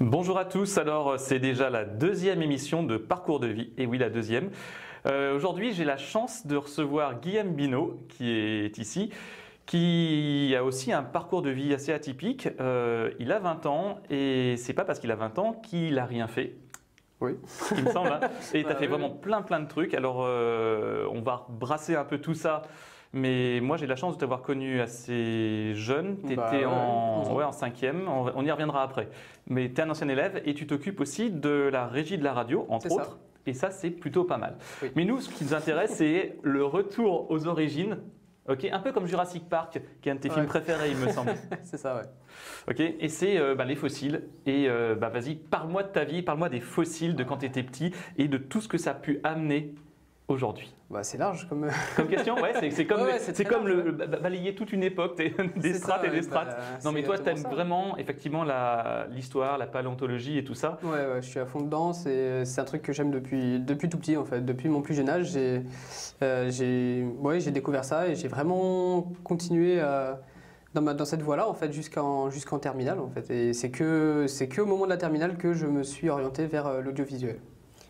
Bonjour à tous, alors c'est déjà la deuxième émission de Parcours de vie, et oui la deuxième. Aujourd'hui j'ai la chance de recevoir Guillaume Binot qui est ici, qui a aussi un parcours de vie assez atypique. Il a 20 ans et c'est pas parce qu'il a 20 ans qu'il a rien fait. Oui. Il me semble. Hein. Et tu as fait vraiment plein de trucs. Alors on va brasser un peu tout ça. Mais moi, j'ai la chance de t'avoir connu assez jeune. Tu étais en cinquième, on y reviendra après. Mais tu es un ancien élève et tu t'occupes aussi de la régie de la radio, entre autres. Et ça, c'est plutôt pas mal. Oui. Mais nous, ce qui nous intéresse, c'est le retour aux origines. Okay, un peu comme Jurassic Park, qui est un de tes films préférés, il me semble. C'est ça, ouais. Okay, et c'est les fossiles. Et vas-y, parle-moi de ta vie, parle-moi des fossiles de quand tu étais petit et de tout ce que ça a pu amener aujourd'hui. C'est large comme question, ouais, c'est comme balayer toute une époque, des strates et des strates. Non mais toi tu aimes vraiment effectivement l'histoire, la paléontologie et tout ça. Ouais, je suis à fond dedans, c'est un truc que j'aime depuis tout petit en fait. Depuis mon plus jeune âge, j'ai découvert ça et j'ai vraiment continué dans cette voie-là en fait jusqu'en terminale en fait. Et c'est que au moment de la terminale que je me suis orienté vers l'audiovisuel.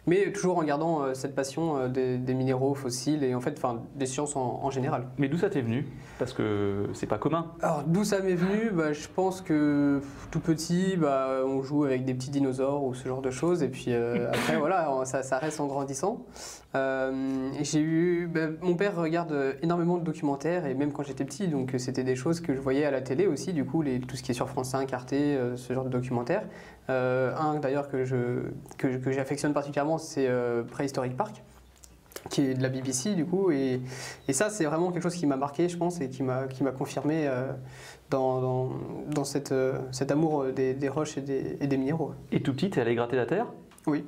Mais toujours en gardant cette passion des minéraux fossiles et en fait, des sciences en général. Mais d'où ça t'est venu? Parce que c'est pas commun. Alors d'où ça m'est venu? Je pense que tout petit, on joue avec des petits dinosaures ou ce genre de choses. Et puis après, voilà, ça reste en grandissant. Mon père regarde énormément de documentaires et même quand j'étais petit, donc c'était des choses que je voyais à la télé aussi, du coup, tout ce qui est sur France 5, Arte, ce genre de documentaires. Un d'ailleurs que j'affectionne particulièrement, c'est Prehistoric Park, qui est de la BBC du coup, et ça c'est vraiment quelque chose qui m'a marqué, je pense, et qui m'a confirmé dans cet amour des roches et des minéraux. Et tout petit, t'es allé gratter la terre? Oui.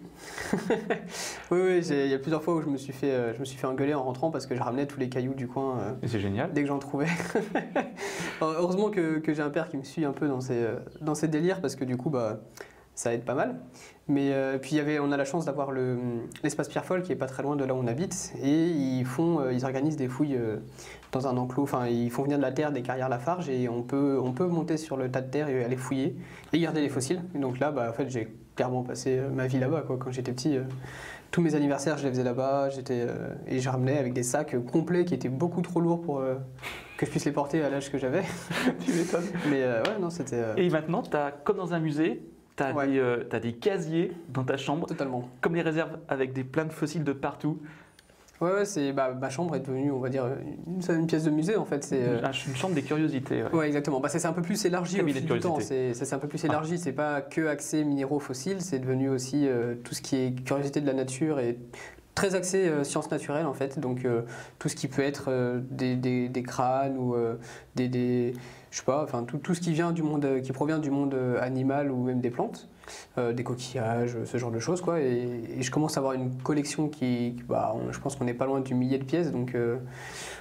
oui, il y a plusieurs fois où je me suis fait engueuler en rentrant parce que je ramenais tous les cailloux du coin. C'est génial. Dès que j'en trouvais. Heureusement que j'ai un père qui me suit un peu dans ces délires parce que du coup, ça aide pas mal. Mais puis on a la chance d'avoir l'espace Pierrefolle qui est pas très loin de là où on habite et ils organisent des fouilles dans un enclos. Enfin, ils font venir de la terre des carrières Lafarge et on peut monter sur le tas de terre et aller fouiller et garder les fossiles. Et donc là, en fait, j'ai clairement passé ma vie là-bas quand j'étais petit. Tous mes anniversaires, je les faisais là-bas. Et je ramenais avec des sacs complets qui étaient beaucoup trop lourds pour que je puisse les porter à l'âge que j'avais. Tu m'étonnes. Mais ouais, non, c'était. Et maintenant, comme dans un musée. T'as des casiers dans ta chambre. Totalement. Comme les réserves avec plein de fossiles de partout. Ouais, ma chambre est devenue, on va dire, une pièce de musée en fait. C'est une chambre des curiosités. Ouais, exactement. C'est un peu plus élargi au fil du temps. C'est un peu plus élargi. C'est pas que axé minéraux fossiles, c'est devenu aussi tout ce qui est curiosité de la nature et très axé sciences naturelles en fait. Donc tout ce qui peut être des crânes ou je sais pas, tout ce qui vient du monde, qui provient du monde animal ou même des plantes, des coquillages, ce genre de choses quoi. Et je commence à avoir une collection je pense qu'on n'est pas loin du millier de pièces, donc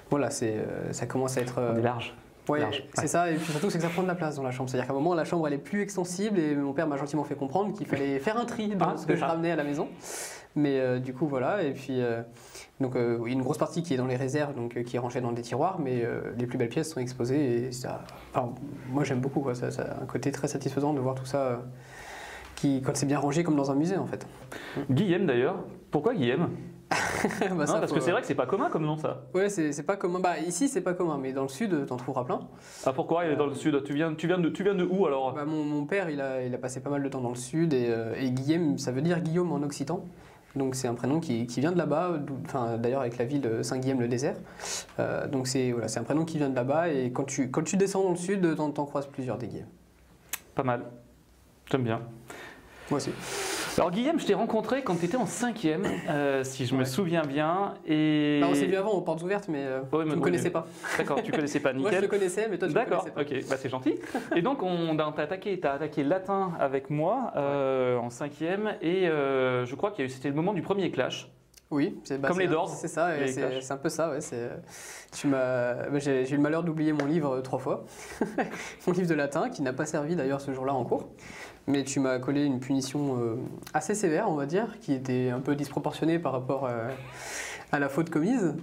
voilà, ça commence à être. On est large. Ouais, c'est ça, et puis surtout c'est que ça prend de la place dans la chambre. C'est-à-dire qu'à un moment la chambre elle est plus extensible et mon père m'a gentiment fait comprendre qu'il fallait faire un tri dans ce que je ramenais à la maison. Mais du coup voilà, et puis une grosse partie qui est dans les réserves, donc qui est rangée dans des tiroirs, mais les plus belles pièces sont exposées et moi j'aime beaucoup quoi, ça a un côté très satisfaisant de voir tout ça quand c'est bien rangé comme dans un musée en fait. Guillaume d'ailleurs, pourquoi Guillaume? Parce que c'est vrai que c'est pas commun comme nom ça. Ouais, c'est pas commun. Ici c'est pas commun, mais dans le sud t'en trouveras plein. Ah pourquoi il est dans le sud? Tu viens de où alors? Mon père il a passé pas mal de temps dans le sud et Guillaume ça veut dire Guillaume en occitan. Donc c'est un prénom qui vient de là-bas, d'ailleurs avec la ville de Saint-Guillaume-le-Désert. Donc c'est un prénom qui vient de là-bas et quand tu descends dans le sud, t'en croises plusieurs des Guillaume. Pas mal, j'aime bien. Moi aussi. Alors Guillaume, je t'ai rencontré quand tu étais en 5e, si je me souviens bien. Et... on s'est vu avant aux portes ouvertes, mais tu ne me connaissais pas. D'accord, tu ne connaissais pas, nickel. Moi je le connaissais, mais toi tu ne me connaissais pas. D'accord, ok, c'est gentil. Et donc t'as attaqué latin avec moi en 5e et je crois que c'était le moment du premier clash. Oui, comme les Doors. C'est ça, c'est un peu ça. Ouais, j'ai eu le malheur d'oublier mon livre 3 fois, mon livre de latin, qui n'a pas servi d'ailleurs ce jour-là en cours. Mais tu m'as collé une punition assez sévère, on va dire, qui était un peu disproportionnée par rapport à la faute commise.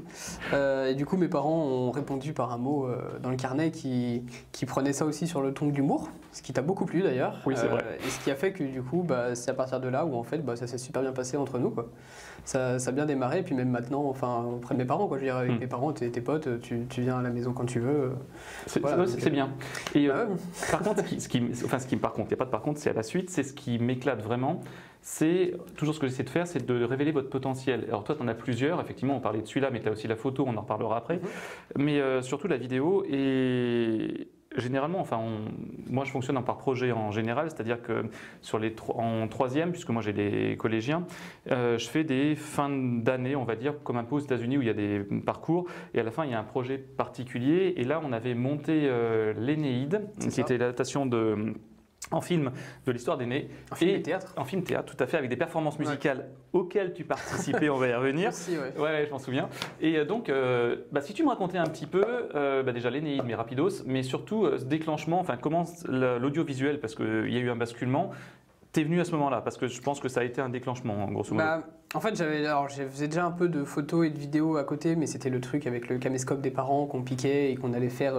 Et du coup, mes parents ont répondu par un mot dans le carnet qui prenait ça aussi sur le ton de l'humour, ce qui t'a beaucoup plu d'ailleurs. Oui, c'est vrai. Et ce qui a fait que du coup, c'est à partir de là où en fait, ça s'est super bien passé entre nous, quoi. Ça a bien démarré, et puis même maintenant, enfin, auprès de mes parents, quoi. Je veux dire, avec mes parents, t'es tes potes, tu viens à la maison quand tu veux. Voilà, c'est bien. Et par contre, par contre, il n'y a pas de par contre, c'est à la suite, c'est ce qui m'éclate vraiment. C'est toujours ce que j'essaie de faire, c'est de révéler votre potentiel. Alors toi, tu en as plusieurs, effectivement, on parlait de celui-là, mais tu as aussi la photo, on en reparlera après. Mais surtout la vidéo, et généralement, enfin, moi je fonctionne par projet en général, c'est-à-dire que en troisième, puisque moi j'ai des collégiens, je fais des fins d'année, on va dire, comme un peu aux États-Unis où il y a des parcours, et à la fin il y a un projet particulier. Et là, on avait monté l'Énéide, qui était l'adaptation en film de l'histoire d'Énée. En film et théâtre. En film théâtre, tout à fait, avec des performances musicales auxquelles tu participais, on va y revenir. Aussi, ouais, je m'en souviens. Et donc, si tu me racontais un petit peu, déjà l'Énéide, mais rapidos, mais surtout ce déclenchement, enfin comment l'audiovisuel, parce qu'il y a eu un basculement, t'es venu à ce moment-là, parce que je pense que ça a été un déclenchement, grosso modo. En fait, je faisais déjà un peu de photos et de vidéos à côté, mais c'était le truc avec le caméscope des parents qu'on piquait et qu'on allait faire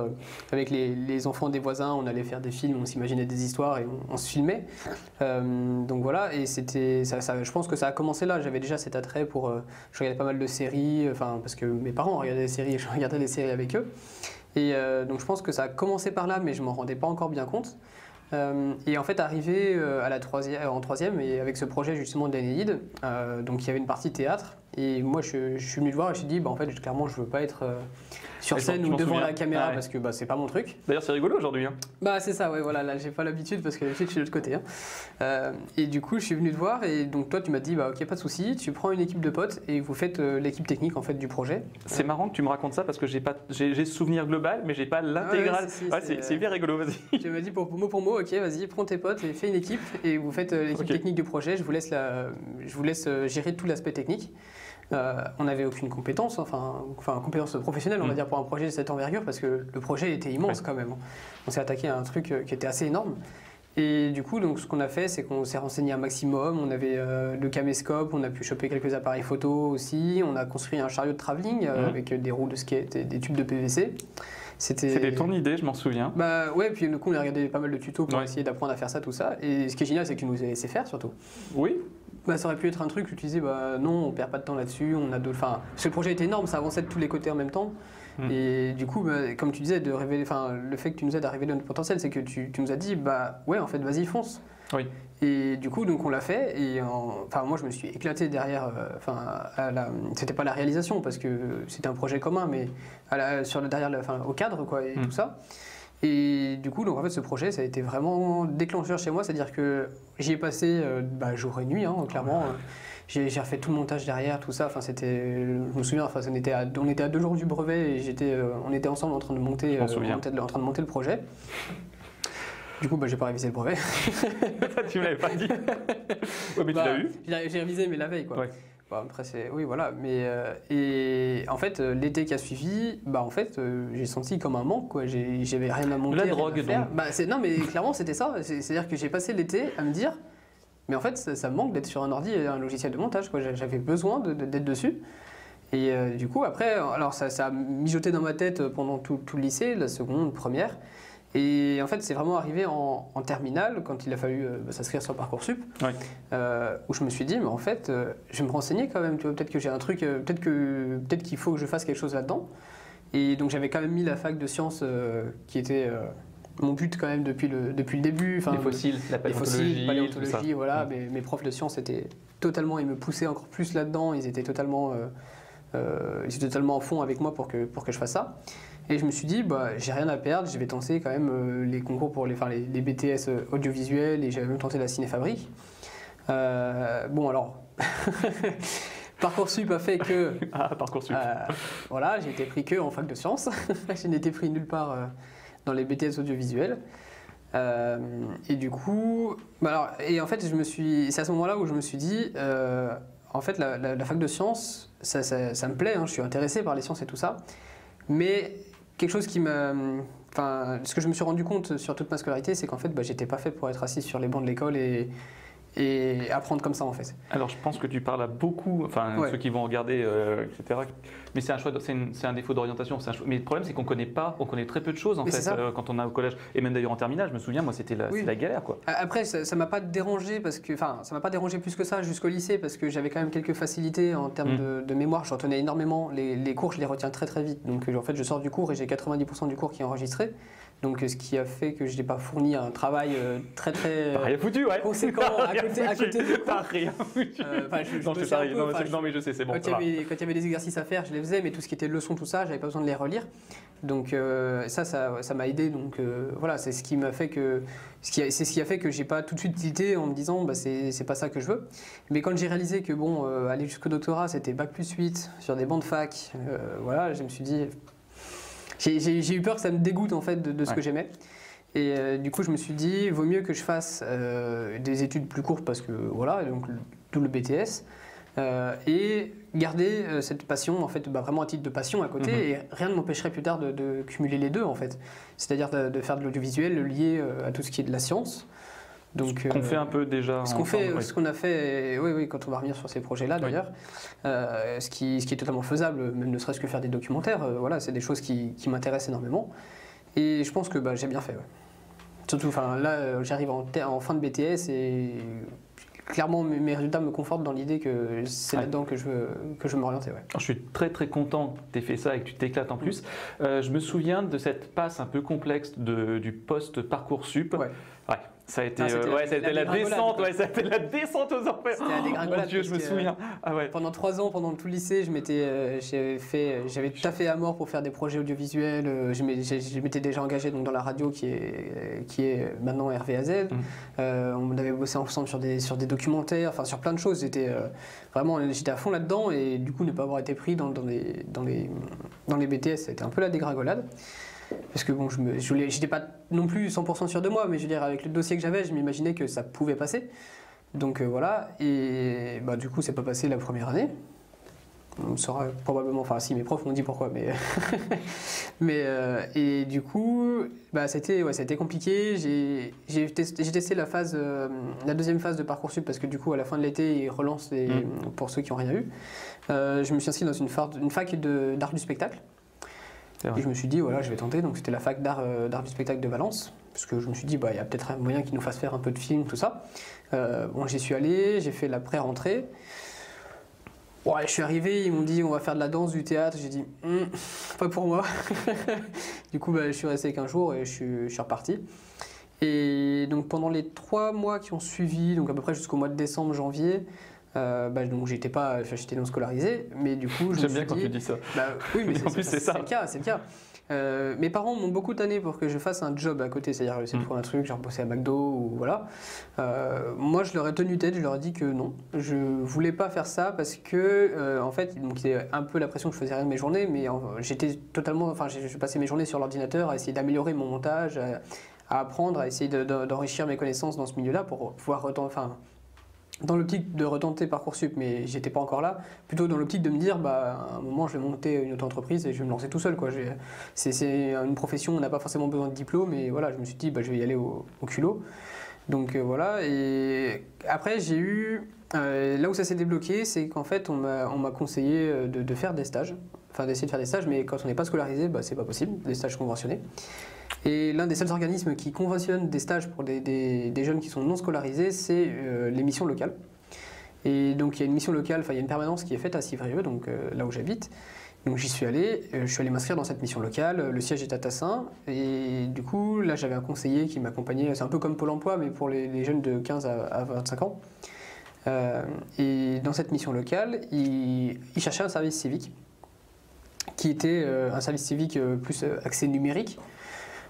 avec les enfants des voisins. On allait faire des films, on s'imaginait des histoires et on se filmait. Donc voilà, et c'était, je pense que ça a commencé là. J'avais déjà cet attrait pour, je regardais pas mal de séries, parce que mes parents regardaient des séries et je regardais des séries avec eux. Et donc je pense que ça a commencé par là, mais je m'en rendais pas encore bien compte. Et en fait, arrivé en troisième, et avec ce projet justement de l'Énéide, donc il y avait une partie théâtre, et moi je suis venu te voir et je me suis dit, en fait, clairement, je veux pas être sur scène ou devant la caméra parce que c'est pas mon truc. D'ailleurs, c'est rigolo aujourd'hui. Hein. C'est ça, ouais, voilà, là j'ai pas l'habitude parce que d'habitude je suis de l'autre côté. Et du coup, je suis venu te voir, et donc toi, tu m'as dit, ok, pas de souci, tu prends une équipe de potes et vous faites l'équipe technique en fait du projet. C'est marrant que tu me racontes ça parce que j'ai ce souvenir global, mais j'ai pas l'intégrale. C'est bien rigolo, vas-y. Tu m'as dit pour mot, ok, vas-y, prends tes potes et fais une équipe et vous faites l'équipe technique du projet. Je vous laisse gérer tout l'aspect technique. On n'avait aucune compétence, compétence professionnelle, on va dire, pour un projet de cette envergure, parce que le projet était immense quand même. On s'est attaqué à un truc qui était assez énorme. Et du coup, donc, ce qu'on a fait, c'est qu'on s'est renseigné un maximum. On avait le caméscope, on a pu choper quelques appareils photo aussi. On a construit un chariot de travelling avec des roues de skate et des tubes de PVC. C'était ton idée, je m'en souviens. Ouais, puis du coup, on a regardé pas mal de tutos pour essayer d'apprendre à faire ça, tout ça. Et ce qui est génial, c'est que tu nous as laissé faire surtout. Oui. Ça aurait pu être un truc où tu disais, non, on perd pas de temps là-dessus, on a d'autres. Parce que le projet était énorme, ça avançait de tous les côtés en même temps. Et du coup, comme tu disais, de révéler, le fait que tu nous aides à révéler notre potentiel, c'est que tu nous as dit, ouais, en fait, vas-y, fonce. Oui. Et du coup, donc on l'a fait. Et moi, je me suis éclaté derrière. C'était pas la réalisation parce que c'était un projet commun, mais au cadre, quoi, et tout ça. Et du coup, donc en fait, ce projet, ça a été vraiment déclencheur chez moi, c'est-à-dire que j'y ai passé jour et nuit, clairement. J'ai refait tout le montage derrière, tout ça. Je me souviens, on était à 2 jours du brevet et on était ensemble en train de monter, le projet. Du coup, j'ai pas révisé le brevet. Tu me l'avais pas dit. Ouais, mais tu l'as eu. J'ai révisé, mais la veille, quoi. Ouais. Après, oui, voilà. Mais et en fait, l'été qui a suivi, j'ai senti comme un manque, quoi. J'avais rien à monter. La drogue, donc. Non, mais clairement, c'était ça. C'est-à-dire que j'ai passé l'été à me dire, mais en fait, ça me manque d'être sur un ordi et un logiciel de montage, quoi. J'avais besoin d'être dessus. Et du coup, après, alors ça a mijoté dans ma tête pendant tout le lycée, la seconde, première. Et en fait, c'est vraiment arrivé en terminale, quand il a fallu s'inscrire sur Parcoursup, où je me suis dit, mais en fait, je vais me renseigner quand même, tu vois, peut-être que j'ai un truc, peut-être qu'il faut que je fasse quelque chose là-dedans. Et donc j'avais quand même mis la fac de sciences, qui était mon but quand même depuis le début. Les fossiles, la paléontologie, voilà. Mes profs de sciences ils me poussaient encore plus là-dedans, ils étaient totalement à fond avec moi pour que je fasse ça. Et je me suis dit, j'ai rien à perdre, je vais tenter quand même les concours pour les BTS audiovisuels, et j'avais même tenté la cinéfabrique. Alors, Parcoursup a fait que... Parcoursup. Voilà, j'ai été pris que en fac de sciences. Je n'ai été pris nulle part dans les BTS audiovisuels. Et du coup... en fait, c'est à ce moment-là où je me suis dit, en fait, la fac de sciences, ça me plaît, je suis intéressé par les sciences et tout ça. Mais quelque chose qui m'a... ce que je me suis rendu compte sur toute ma scolarité, c'est qu'en fait, j'étais pas fait pour être assis sur les bancs de l'école et et apprendre comme ça en fait. Alors je pense que tu parles à beaucoup, enfin ceux qui vont regarder, etc. Mais c'est un choix, c'est un défaut d'orientation. Mais le problème c'est qu'on connaît très peu de choses en fait quand on est au collège. Et même d'ailleurs en terminale, je me souviens, moi c'était la galère quoi. Après ça m'a pas dérangé parce que, enfin ça m'a pas dérangé plus que ça jusqu'au lycée parce que j'avais quand même quelques facilités en termes de mémoire. Je retenais énormément les cours, je les retiens très très vite. Donc en fait je sors du cours et j'ai 90% du cours qui est enregistré. Donc ce qui a fait que je n'ai pas fourni un travail très rien foutu, conséquent à côté du cours. T'as rien foutu. Non mais je sais, c'est bon. Quand il y avait des exercices à faire, je les faisais, mais tout ce qui était leçons, tout ça, j'avais pas besoin de les relire. Donc ça m'a aidé. Donc voilà, c'est ce qui m'a fait que c'est ce qui a fait que j'ai pas tout de suite tilté en me disant bah c'est pas ça que je veux. Mais quand j'ai réalisé que bon aller jusqu'au doctorat c'était bac+8 sur des bancs de fac, voilà, je me suis dit j'ai eu peur que ça me dégoûte en fait de ce que j'aimais. Et du coup, je me suis dit, vaut mieux que je fasse des études plus courtes parce que voilà, donc tout le BTS, et garder cette passion en fait, vraiment à titre de passion à côté. Et rien ne m'empêcherait plus tard de cumuler les deux en fait. C'est-à-dire de faire de l'audiovisuel, le lier à tout ce qui est de la science. Donc, ce qu'on fait un peu déjà. Ce qu'on a fait, oui, quand on va revenir sur ces projets-là d'ailleurs, ce qui est totalement faisable, même ne serait-ce que faire des documentaires, voilà, c'est des choses qui m'intéressent énormément. Et je pense que j'ai bien fait. Ouais. Surtout, là, j'arrive en fin de BTS et clairement mes résultats me confortent dans l'idée que c'est là-dedans que je veux m'orienter. Ouais. Je suis très très content que tu aies fait ça et que tu t'éclates en plus. Je me souviens de cette passe un peu complexe du post Parcoursup. Ouais. Ça a été, la descente, ça a été la descente aux enfers. C'était la dégringolade. Oh mon Dieu, je me souviens. Pendant 3 ans, pendant tout le lycée, j'avais taffé à mort pour faire des projets audiovisuels. Je m'étais déjà engagé donc, dans la radio qui est maintenant RVAZ. On avait bossé ensemble sur des documentaires, enfin sur plein de choses. J'étais à fond là-dedans et du coup ne pas avoir été pris dans les BTS, c'était un peu la dégringolade. Parce que bon, j'étais pas non plus 100% sûr de moi, mais je veux dire, avec le dossier que j'avais, je m'imaginais que ça pouvait passer. Donc voilà, et du coup, c'est pas passé la première année. On saura probablement, enfin si, mes profs m'ont dit pourquoi, mais et du coup, ça a été compliqué. J'ai testé la deuxième phase de Parcoursup parce que du coup, à la fin de l'été, ils relancent pour ceux qui n'ont rien eu. Je me suis inscrit dans une fac d'art du spectacle. Et je me suis dit, voilà, je vais tenter. Donc c'était la fac d'art du spectacle de Valence. Parce que je me suis dit, il y a peut-être un moyen qu'ils nous fassent faire un peu de film, tout ça. J'y suis allé, j'ai fait la pré-rentrée. Je suis arrivé, ils m'ont dit, on va faire de la danse, du théâtre. J'ai dit, pas pour moi. Du coup, je suis resté 15 jours et je suis reparti. Et donc pendant les 3 mois qui ont suivi, donc à peu près jusqu'au mois de décembre, janvier, donc j'étais non scolarisé, mais du coup j'aime bien quand tu dis ça. Oui, mais en plus c'est ça. C'est le cas. Mes parents m'ont beaucoup tanné pour que je fasse un job à côté, c'est-à-dire essayer de trouver un truc, genre bosser à McDo ou voilà. Moi je leur ai tenu tête, je leur ai dit que non, je voulais pas faire ça parce que en fait, donc il y avait un peu la pression que je faisais rien de mes journées, mais je passais mes journées sur l'ordinateur à essayer d'améliorer mon montage, à apprendre, à essayer d'enrichir mes connaissances dans ce milieu-là pour pouvoir dans l'optique de retenter Parcoursup, mais j'étais pas encore là, plutôt dans l'optique de me dire, à un moment je vais monter une auto-entreprise et je vais me lancer tout seul. C'est une profession, on n'a pas forcément besoin de diplôme, mais voilà, je me suis dit, je vais y aller au culot. Donc voilà, et après j'ai eu, là où ça s'est débloqué, c'est qu'en fait on m'a conseillé de faire des stages, d'essayer de faire des stages, mais quand on n'est pas scolarisé, c'est pas possible, des stages conventionnés. Et l'un des seuls organismes qui conventionnent des stages pour des jeunes qui sont non scolarisés, c'est les missions locales. Et donc il y a une mission locale, il y a une permanence qui est faite à Civrieux, donc là où j'habite. Donc j'y suis allé, je suis allé m'inscrire dans cette mission locale, le siège est à Tassin, et du coup là j'avais un conseiller qui m'accompagnait, c'est un peu comme Pôle emploi, mais pour les jeunes de 15 à 25 ans. Et dans cette mission locale, il cherchait un service civique, qui était un service civique plus axé numérique.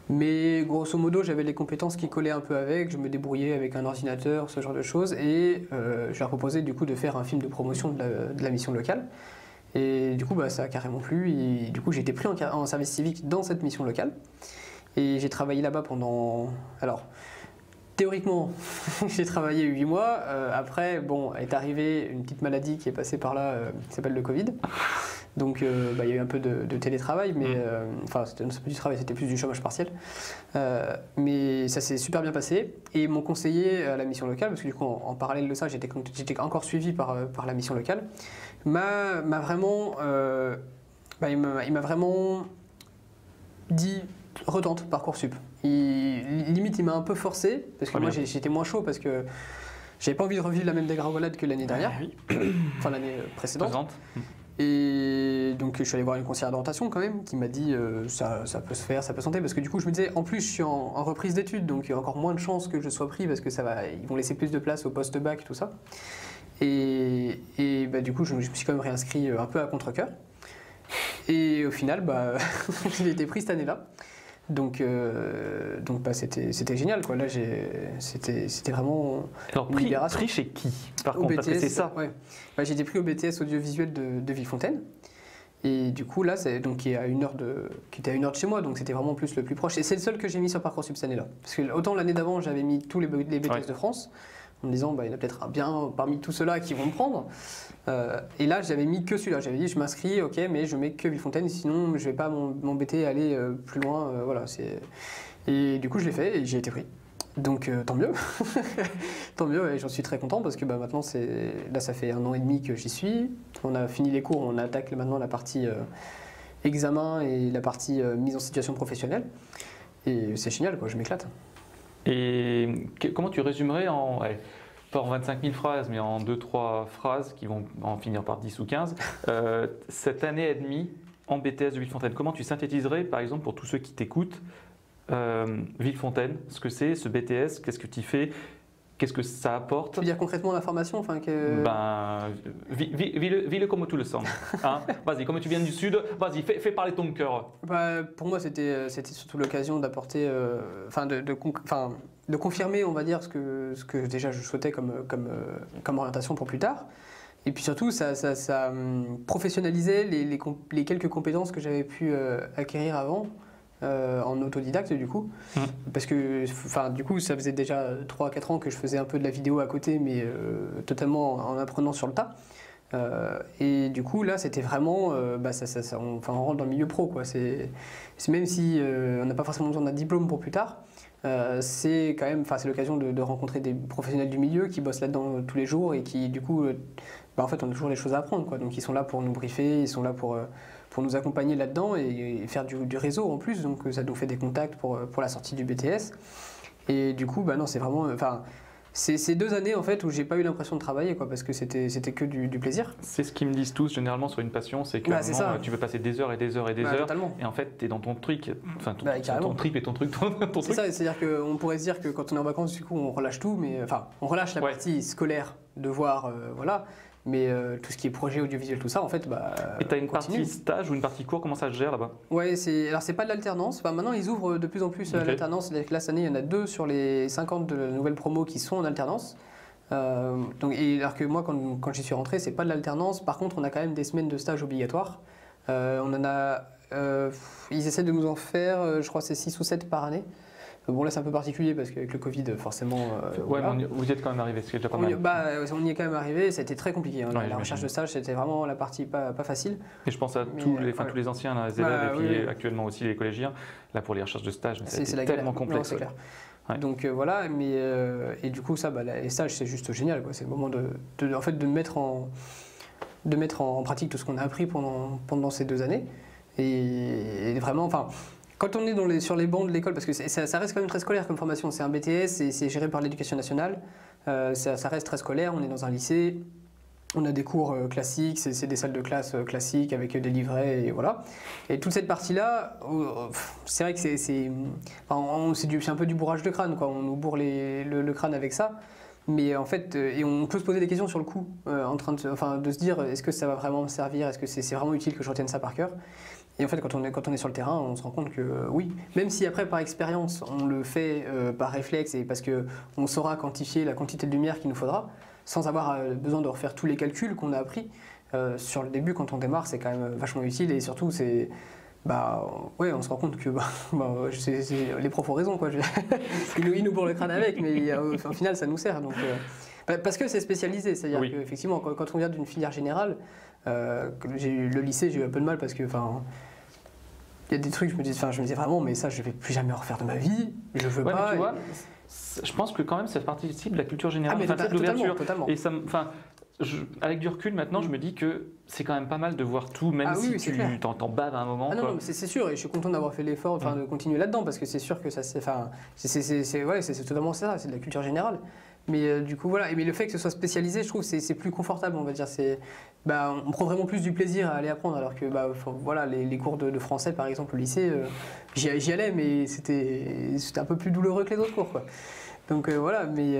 Mais grosso modo, j'avais les compétences qui collaient un peu avec, je me débrouillais avec un ordinateur, ce genre de choses, et je leur proposais du coup de faire un film de promotion de la mission locale. Et du coup, ça a carrément plu, et du coup j'ai été pris en service civique dans cette mission locale. Et j'ai travaillé là-bas pendant... Alors, théoriquement, j'ai travaillé 8 mois, après, est arrivée une petite maladie qui est passée par là, qui s'appelle le Covid. Donc il y a eu un peu de télétravail, mais enfin c'était pas du travail, c'était plus du chômage partiel. Mais ça s'est super bien passé. Et mon conseiller à la mission locale, parce que du coup en parallèle de ça, j'étais encore suivi par la mission locale, m'a vraiment, il m'a vraiment dit retente Parcoursup. Limite il m'a un peu forcé, parce que moi j'étais moins chaud parce que j'avais pas envie de revivre la même dégringolade que l'année dernière, enfin l'année précédente. Et donc je suis allé voir une conseillère d'orientation quand même qui m'a dit ça peut se faire, ça peut se tenter, parce que du coup je me disais en plus je suis en reprise d'études, donc il y a encore moins de chances que je sois pris parce que ils vont laisser plus de place au post-bac tout ça. Et du coup je me suis quand même réinscrit un peu à contre-cœur. Et au final j'ai été pris cette année-là. Donc c'était génial quoi. Là c'était vraiment une libération. Pris chez qui par contre, parce que c'est ça. Ouais. J'ai été pris au BTS audiovisuel de Villefontaine. Et du coup là qui était à 1 heure de chez moi, donc c'était vraiment plus le plus proche. Et c'est le seul que j'ai mis sur Parcoursup cette année-là. Parce que autant l'année d'avant j'avais mis tous les BTS de France, en me disant il y en a peut-être un bien parmi tous ceux-là qui vont me prendre. Et là j'avais mis que celui-là, j'avais dit je m'inscris, ok, mais je mets que Villefontaine, sinon je vais pas m'embêter à aller plus loin. Voilà, et du coup je l'ai fait et j'ai été pris. Donc tant mieux, tant mieux, et j'en suis très content parce que maintenant là ça fait 1 an et demi que j'y suis. On a fini les cours, on attaque maintenant la partie examen et la partie mise en situation professionnelle. Et c'est génial quoi, je m'éclate. Et comment tu résumerais pas en 25 000 phrases, mais en 2-3 phrases qui vont en finir par 10 ou 15, cette année et demie en BTS de Villefontaine? Comment tu synthétiserais, par exemple, pour tous ceux qui t'écoutent, Villefontaine, ce que c'est, ce BTS, qu'est-ce que tu fais, qu'est-ce que ça apporte? Tu veux dire concrètement l'information vis-le comme tu le sens. Hein, vas-y, comme tu viens du Sud, vas-y, fais parler ton cœur. Pour moi, c'était surtout l'occasion d'apporter, de confirmer, on va dire, ce que déjà je souhaitais comme orientation pour plus tard. Et puis surtout, ça professionnalisait les quelques compétences que j'avais pu acquérir avant. En autodidacte du coup, parce que du coup ça faisait déjà 3-4 ans que je faisais un peu de la vidéo à côté, mais totalement en apprenant sur le tas. Et du coup là c'était vraiment, on rentre dans le milieu pro quoi. C'est même si on n'a pas forcément besoin d'un diplôme pour plus tard, c'est quand même, c'est l'occasion de rencontrer des professionnels du milieu qui bossent là-dedans tous les jours et qui du coup, en fait on a toujours des choses à apprendre quoi. Donc ils sont là pour nous briefer, ils sont là pour nous accompagner là-dedans et faire du réseau en plus, donc ça nous fait des contacts pour la sortie du BTS. Et du coup, non, c'est vraiment, c'est 2 années en fait où j'ai pas eu l'impression de travailler quoi, parce que c'était que du plaisir. C'est ce qu'ils me disent tous généralement sur une passion, c'est que tu veux passer des heures et des heures et des heures, totalement. et en fait tu es dans ton truc, ton trip et ton truc. C'est ça, c'est-à-dire qu'on pourrait se dire que quand on est en vacances, du coup on relâche tout, mais on relâche la partie scolaire, devoir, voilà. Mais tout ce qui est projet audiovisuel, tout ça, en fait, Et tu as une partie stage ou une partie cours, comment ça se gère là-bas? Ouais, alors c'est pas de l'alternance. Maintenant, ils ouvrent de plus en plus l'alternance. Là, cette année, il y en a 2 sur les 50 de la nouvelle promo qui sont en alternance. Alors que moi, quand j'y suis rentré, c'est pas de l'alternance. Par contre, on a quand même des semaines de stage obligatoires. On en a. Ils essaient de nous en faire, je crois, c'est 6 ou 7 par année. Bon là c'est un peu particulier parce qu'avec le Covid forcément... mais vous y êtes quand même arrivé, ce qui est déjà pas mal. On y est quand même arrivé, ça a été très compliqué. La recherche de stage c'était vraiment la partie pas facile. Et je pense à tous les anciens les élèves et puis actuellement aussi les collégiens, là pour les recherches de stage, c'est tellement complexe. C'est clair. Ouais. Donc voilà, et du coup ça, les stages c'est juste génial, c'est le moment de mettre en pratique tout ce qu'on a appris pendant ces 2 années. Et vraiment, quand on est sur les bancs de l'école, parce que ça reste quand même très scolaire comme formation, c'est un BTS, c'est géré par l'éducation nationale, ça reste très scolaire, on est dans un lycée, on a des cours classiques, c'est des salles de classe classiques avec des livrets et voilà. Et toute cette partie-là, c'est vrai que c'est un peu du bourrage de crâne, quoi. On nous bourre le crâne avec ça. Mais en fait, et on peut se poser des questions sur le coup, en train de se dire est-ce que ça va vraiment me servir, est-ce que c'est vraiment utile que je retienne ça par cœur. Et en fait, quand on est sur le terrain, on se rend compte que oui, même si après par expérience on le fait par réflexe et parce qu'on saura quantifier la quantité de lumière qu'il nous faudra, sans avoir besoin de refaire tous les calculs qu'on a appris, sur le début quand on démarre c'est quand même vachement utile et surtout c'est... on se rend compte que les profs ont raison quoi. Ils nous bourrent le crâne avec, mais au final ça nous sert. Donc Parce que c'est spécialisé, c'est-à-dire qu'effectivement, quand on vient d'une filière générale, le lycée, j'ai eu un peu de mal parce que, il y a des trucs, je me disais vraiment, mais ça, je vais plus jamais en refaire de ma vie, je veux pas. Mais tu vois, je pense que quand même, ça participe de la culture générale, de l'ouverture. Et ça, avec du recul maintenant, je me dis que c'est quand même pas mal de voir tout, même si tu t'en baves à un moment. Non, c'est sûr, et je suis content d'avoir fait l'effort, de continuer là-dedans, parce que c'est sûr que ça, c'est totalement ça, c'est de la culture générale. Mais du coup, voilà, mais le fait que ce soit spécialisé, je trouve que c'est plus confortable, on va dire. On prend vraiment plus du plaisir à aller apprendre, alors que voilà, les cours de français, par exemple, au lycée, j'y allais, mais c'était un peu plus douloureux que les autres cours, quoi. Donc voilà, mais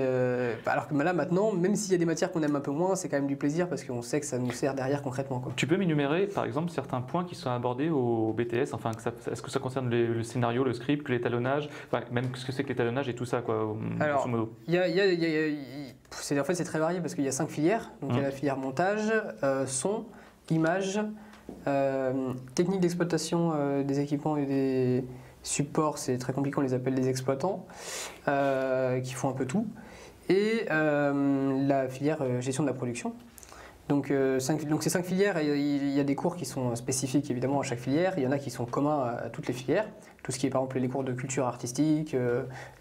alors que là maintenant, même s'il y a des matières qu'on aime un peu moins, c'est quand même du plaisir parce qu'on sait que ça nous sert derrière concrètement, quoi. Tu peux m'énumérer par exemple certains points qui sont abordés au BTS, enfin est-ce que ça concerne le scénario, le script, l'étalonnage, même ce que c'est que l'étalonnage et tout ça, quoi, grosso modo. En fait c'est très varié parce qu'il y a 5 filières, donc il y a la filière montage, son, image, technique d'exploitation des équipements et des supports, c'est très compliqué, on les appelle des exploitants, qui font un peu tout, et la filière gestion de la production. Donc ces 5 filières, il y a des cours qui sont spécifiques évidemment à chaque filière, il y en a qui sont communs à toutes les filières, tout ce qui est par exemple les cours de culture artistique,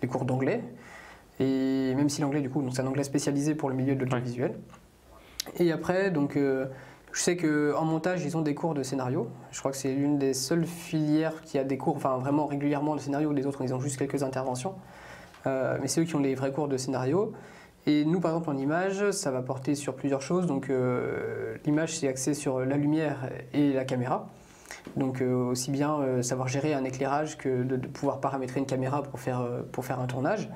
les cours d'anglais, et même si l'anglais du coup, c'est un anglais spécialisé pour le milieu de l'audiovisuel. Et après, donc je sais qu'en montage, ils ont des cours de scénario. Je crois que c'est l'une des seules filières qui a des cours, vraiment régulièrement de scénario. Les autres, ils ont juste quelques interventions. Mais c'est eux qui ont les vrais cours de scénario. Et nous, par exemple, en image, ça va porter sur plusieurs choses. Donc l'image, c'est axé sur la lumière et la caméra. Donc aussi bien savoir gérer un éclairage que de pouvoir paramétrer une caméra pour faire un tournage.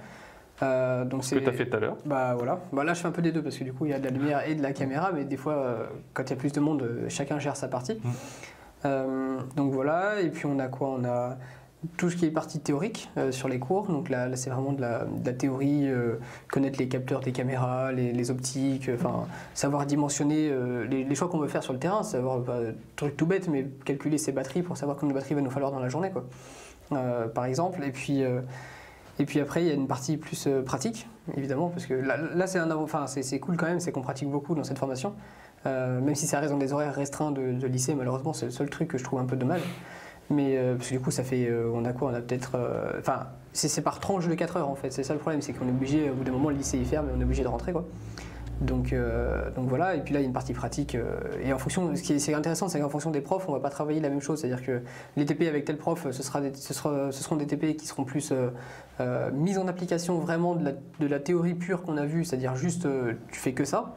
Ce que tu as fait tout à l'heure. Voilà. Là, je fais un peu des deux parce que du coup, il y a de la lumière et de la caméra, mais des fois, quand il y a plus de monde, chacun gère sa partie. Donc voilà. Et puis on a quoi? On a tout ce qui est partie théorique sur les cours. Donc là c'est vraiment de la théorie, connaître les capteurs des caméras, les optiques, savoir dimensionner les choix qu'on veut faire sur le terrain, savoir, truc tout bête, mais calculer ses batteries pour savoir combien de batteries va nous falloir dans la journée, quoi. Par exemple. Et puis après, il y a une partie plus pratique, évidemment, parce que là c'est cool quand même, c'est qu'on pratique beaucoup dans cette formation, même si ça reste dans des horaires restreints de lycée, malheureusement, c'est le seul truc que je trouve un peu dommage. Mais parce que du coup, ça fait, on a quoi? On a peut-être, c'est par tranche de 4 heures en fait, c'est ça le problème, c'est qu'on est obligé, au bout d'un moment, le lycée il ferme et on est obligé de rentrer, quoi. Donc voilà, et puis là il y a une partie pratique, et en fonction, ce qui est intéressant, c'est qu'en fonction des profs, on va pas travailler la même chose, c'est-à-dire que les TP avec tel prof, ce seront des TP qui seront plus mis en application vraiment de la théorie pure qu'on a vue, c'est-à-dire juste tu fais que ça,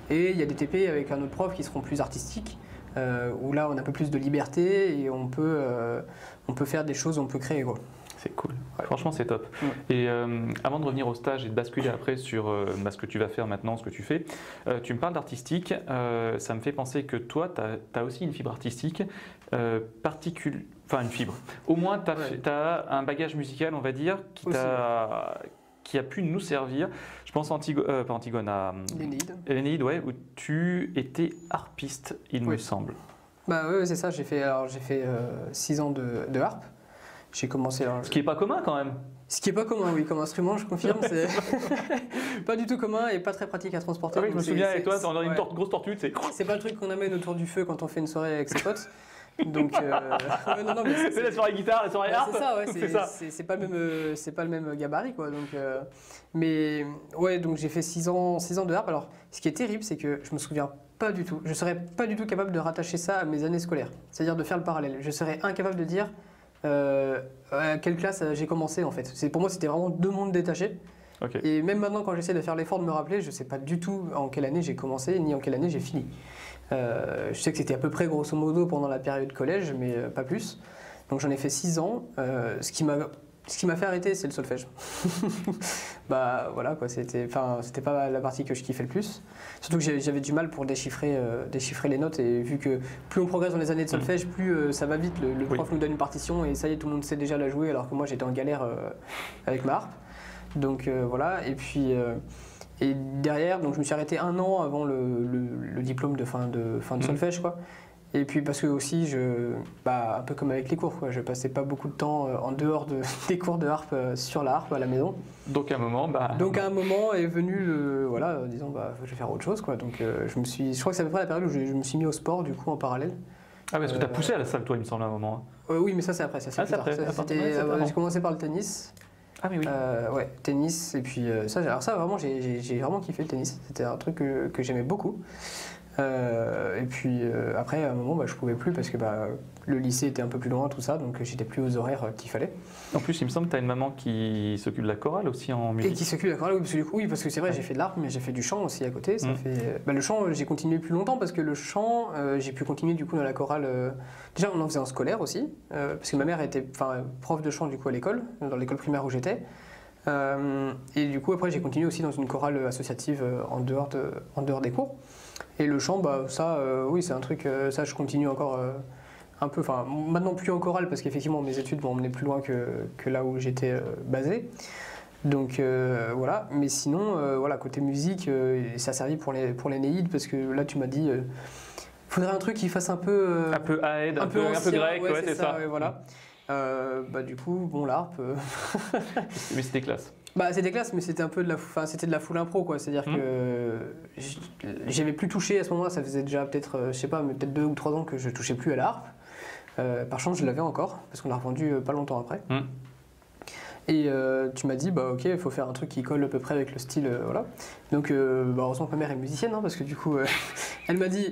et il y a des TP avec un autre prof qui seront plus artistiques, où là on a un peu plus de liberté et on peut faire des choses, on peut créer, quoi. C'est cool. Franchement, c'est top. Et avant de revenir au stage et de basculer après sur ce que tu vas faire maintenant, ce que tu fais, tu me parles d'artistique. Ça me fait penser que toi, tu as aussi une fibre artistique une fibre. Au moins, tu as un bagage musical, on va dire, qui a pu nous servir. Je pense à l'Énéide, ouais, où tu étais harpiste, il me semble. Oui, c'est ça. J'ai fait 6 ans de harpe. J'ai commencé. Ce qui n'est pas commun quand même. Ce qui n'est pas commun, oui, comme instrument, je confirme. C'est pas du tout commun et pas très pratique à transporter. Je me souviens avec toi, on a une grosse tortue. C'est pas le truc qu'on amène autour du feu quand on fait une soirée avec ses potes. Donc, c'est la soirée guitare, la soirée harpe. C'est ça, c'est pas le même gabarit, quoi. Donc, mais ouais, donc j'ai fait 6 ans de harpe. Alors, ce qui est terrible, c'est que je me souviens pas du tout. Je serais pas du tout capable de rattacher ça à mes années scolaires. C'est-à-dire de faire le parallèle. Je serais incapable de dire à quelle classe j'ai commencé, en fait. Pour moi, c'était vraiment 2 mondes détachés. Okay. Et même maintenant, quand j'essaie de faire l'effort de me rappeler, je sais pas du tout en quelle année j'ai commencé ni en quelle année j'ai fini. Je sais que c'était à peu près grosso modo pendant la période collège, mais pas plus. Donc j'en ai fait 6 ans. Ce qui m'a fait arrêter, c'est le solfège. Voilà, quoi. C'était pas la partie que je kiffais le plus. Surtout que j'avais du mal pour déchiffrer les notes, et vu que plus on progresse dans les années de solfège, plus ça va vite. Le prof nous donne une partition et ça y est, tout le monde sait déjà la jouer, alors que moi j'étais en galère avec ma harpe. Donc voilà, et puis et derrière, donc je me suis arrêté 1 an avant le diplôme de fin de solfège, quoi. Et puis parce que aussi, un peu comme avec les cours, quoi, je passais pas beaucoup de temps en dehors des cours de harpe sur la harpe à la maison. Donc à un moment, Donc à un moment est venu disons, je vais faire autre chose, quoi. Donc je crois que c'est à peu près la période où je me suis mis au sport, du coup, en parallèle. Ah, parce que t'as poussé à la salle, toi, il me semble, à un moment. Oui, mais ça c'est après, ça c'est plus tard. J'ai commencé par le tennis. Ah mais oui. Ouais, tennis, et puis alors ça vraiment, j'ai vraiment kiffé le tennis. C'était un truc que j'aimais beaucoup. Et puis après, à un moment, je pouvais plus parce que le lycée était un peu plus loin, tout ça, donc j'étais plus aux horaires qu'il fallait. En plus, il me semble que tu as une maman qui s'occupe de la chorale aussi en musique. Et qui s'occupe de la chorale, oui, parce que c'est vrai, j'ai fait de l'harpe, mais j'ai fait du chant aussi à côté. Ça fait... le chant, j'ai continué plus longtemps parce que le chant, j'ai pu continuer du coup dans la chorale. Déjà, on en faisait en scolaire aussi, parce que ma mère était prof de chant du coup à l'école, dans l'école primaire où j'étais. Et du coup, après, j'ai continué aussi dans une chorale associative en dehors des cours. Et le chant, oui, c'est un truc, ça je continue encore un peu, maintenant plus en chorale parce qu'effectivement mes études vont emmener plus loin que là où j'étais basé. Donc voilà, mais sinon, côté musique, ça a servi pour l'Énéide parce que là tu m'as dit, faudrait un truc qui fasse un peu... un peu aède, un peu grec, ouais, c'est ça. Ouais, voilà. Du coup, bon, l'harpe... Mais c'était classe. C'était classe, mais c'était un peu de la full impro, quoi. C'est-à-dire que j'avais plus touché à ce moment-là, ça faisait déjà peut-être, peut-être 2 ou 3 ans que je touchais plus à la harpe. Par chance, je l'avais encore, parce qu'on l'a revendu pas longtemps après. Et tu m'as dit, ok, il faut faire un truc qui colle à peu près avec le style, voilà. Donc, heureusement que ma mère est musicienne, hein, parce que du coup, elle m'a dit,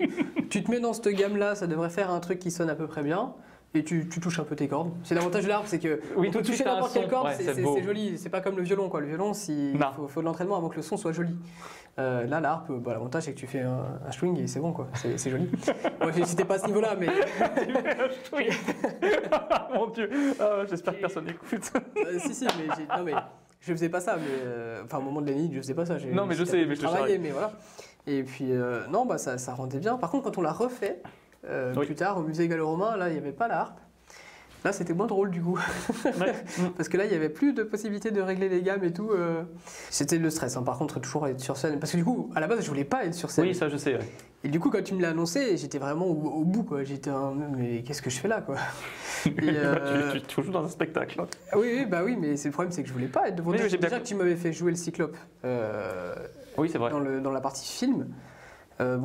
tu te mets dans cette gamme-là, ça devrait faire un truc qui sonne à peu près bien. Et tu touches un peu tes cordes. C'est l'avantage de l'harpe, c'est que oui, on peut toucher n'importe quelle corde, c'est joli. C'est pas comme le violon, quoi. Le violon, il faut de l'entraînement avant que le son soit joli. Là, l'harpe, l'avantage c'est que tu fais un string et c'est bon, quoi. C'est joli. Moi, c'était pas à ce niveau-là, mais. Tu fais un string. Mon Dieu. J'espère que personne n'écoute. Si, mais je faisais pas ça, mais au moment de l'année, je faisais pas ça. Non, mais je sais, mais je travaillais, mais voilà. Et puis ça rendait bien. Par contre, quand on l'a refait. Plus tard, au musée gallo-romain, là, il n'y avait pas la harpe. Là, c'était moins drôle du coup. Parce que là, il n'y avait plus de possibilité de régler les gammes et tout. C'était le stress, hein. Par contre, toujours être sur scène. Parce que du coup, à la base, je voulais pas être sur scène. Oui, ça, je sais. Ouais. Et du coup, quand tu me l'as annoncé, j'étais vraiment au bout, quoi. J'étais mais qu'est-ce que je fais là, quoi. Et tu joues dans un spectacle. Oui, mais c'est le problème, c'est que je voulais pas être devant. Déjà que tu m'avais fait jouer le Cyclope. Oui, c'est vrai. Dans la partie film.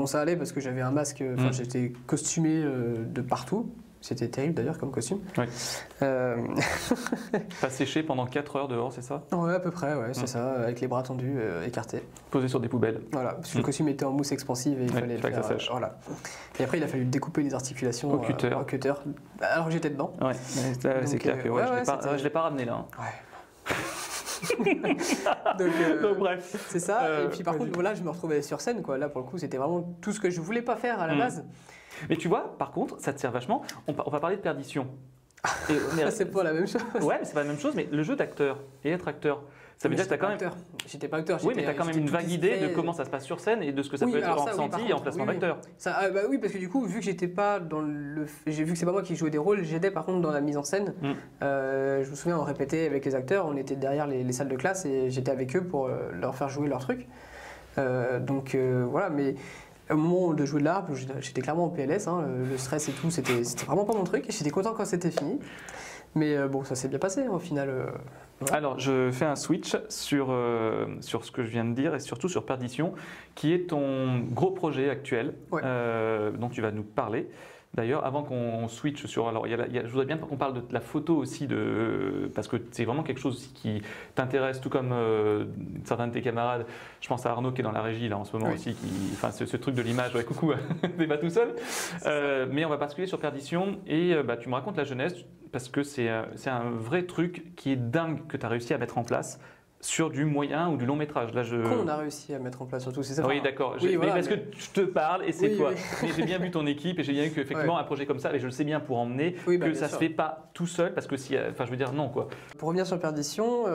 Ça allait parce que j'avais un masque, j'étais costumé de partout. C'était terrible d'ailleurs comme costume. Oui. Pas séché pendant 4 heures dehors, c'est ça? Ouais, à peu près, ouais, c'est ça, avec les bras tendus, écartés. Posé sur des poubelles. Voilà, parce que le costume était en mousse expansive et il fallait que ça sèche. Voilà. Et après, il a fallu découper les articulations au cutter. Alors que j'étais dedans. Ouais, c'est clair que je l'ai pas ramené là. Ouais. Donc bref, c'est ça. Et puis par contre, voilà, je me retrouvais sur scène, quoi. Là, pour le coup, c'était vraiment tout ce que je voulais pas faire à la base. Mais tu vois, par contre, ça te sert vachement. On va parler de perdition. C'est pas la même chose. Ouais, mais c'est pas la même chose. Mais le jeu d'acteur et être acteur, ça veut dire que t'as quand même. J'étais pas acteur. Oui, mais t'as quand même une vague idée de comment ça se passe sur scène et de ce que ça peut être ressenti en placement d'acteur. Oui, parce que du coup, vu que j'étais pas dans j'ai vu que c'est pas moi qui jouais des rôles, j'étais par contre dans la mise en scène. Je me souviens, on répétait avec les acteurs, on était derrière les salles de classe et j'étais avec eux pour leur faire jouer leur truc. Voilà, mais. Au moment de jouer de l'harpe, j'étais clairement en PLS, hein, le stress et tout, c'était vraiment pas mon truc. J'étais content quand c'était fini. Mais ça s'est bien passé au final. Ouais. Alors, je fais un switch sur ce que je viens de dire et surtout sur Perdition, qui est ton gros projet actuel dont tu vas nous parler. D'ailleurs, avant qu'on switch sur... Alors, je voudrais bien qu'on parle de la photo aussi, parce que c'est vraiment quelque chose aussi qui t'intéresse, tout comme certains de tes camarades. Je pense à Arnaud qui est dans la régie là en ce moment aussi, ce truc de l'image, coucou, débat tout seul. Mais on va basculer sur Perdition et tu me racontes la jeunesse, parce que c'est un vrai truc qui est dingue que tu as réussi à mettre en place. Sur du moyen ou du long métrage. Là, qu'on a réussi à mettre en place surtout, c'est ça. Oui, d'accord. Parce que je te parle et c'est toi. Mais j'ai bien vu ton équipe et j'ai bien vu qu'effectivement un projet comme ça, et je le sais bien pour emmener, que ça ne se fait pas tout seul parce que je veux dire non quoi. Pour revenir sur Perdition,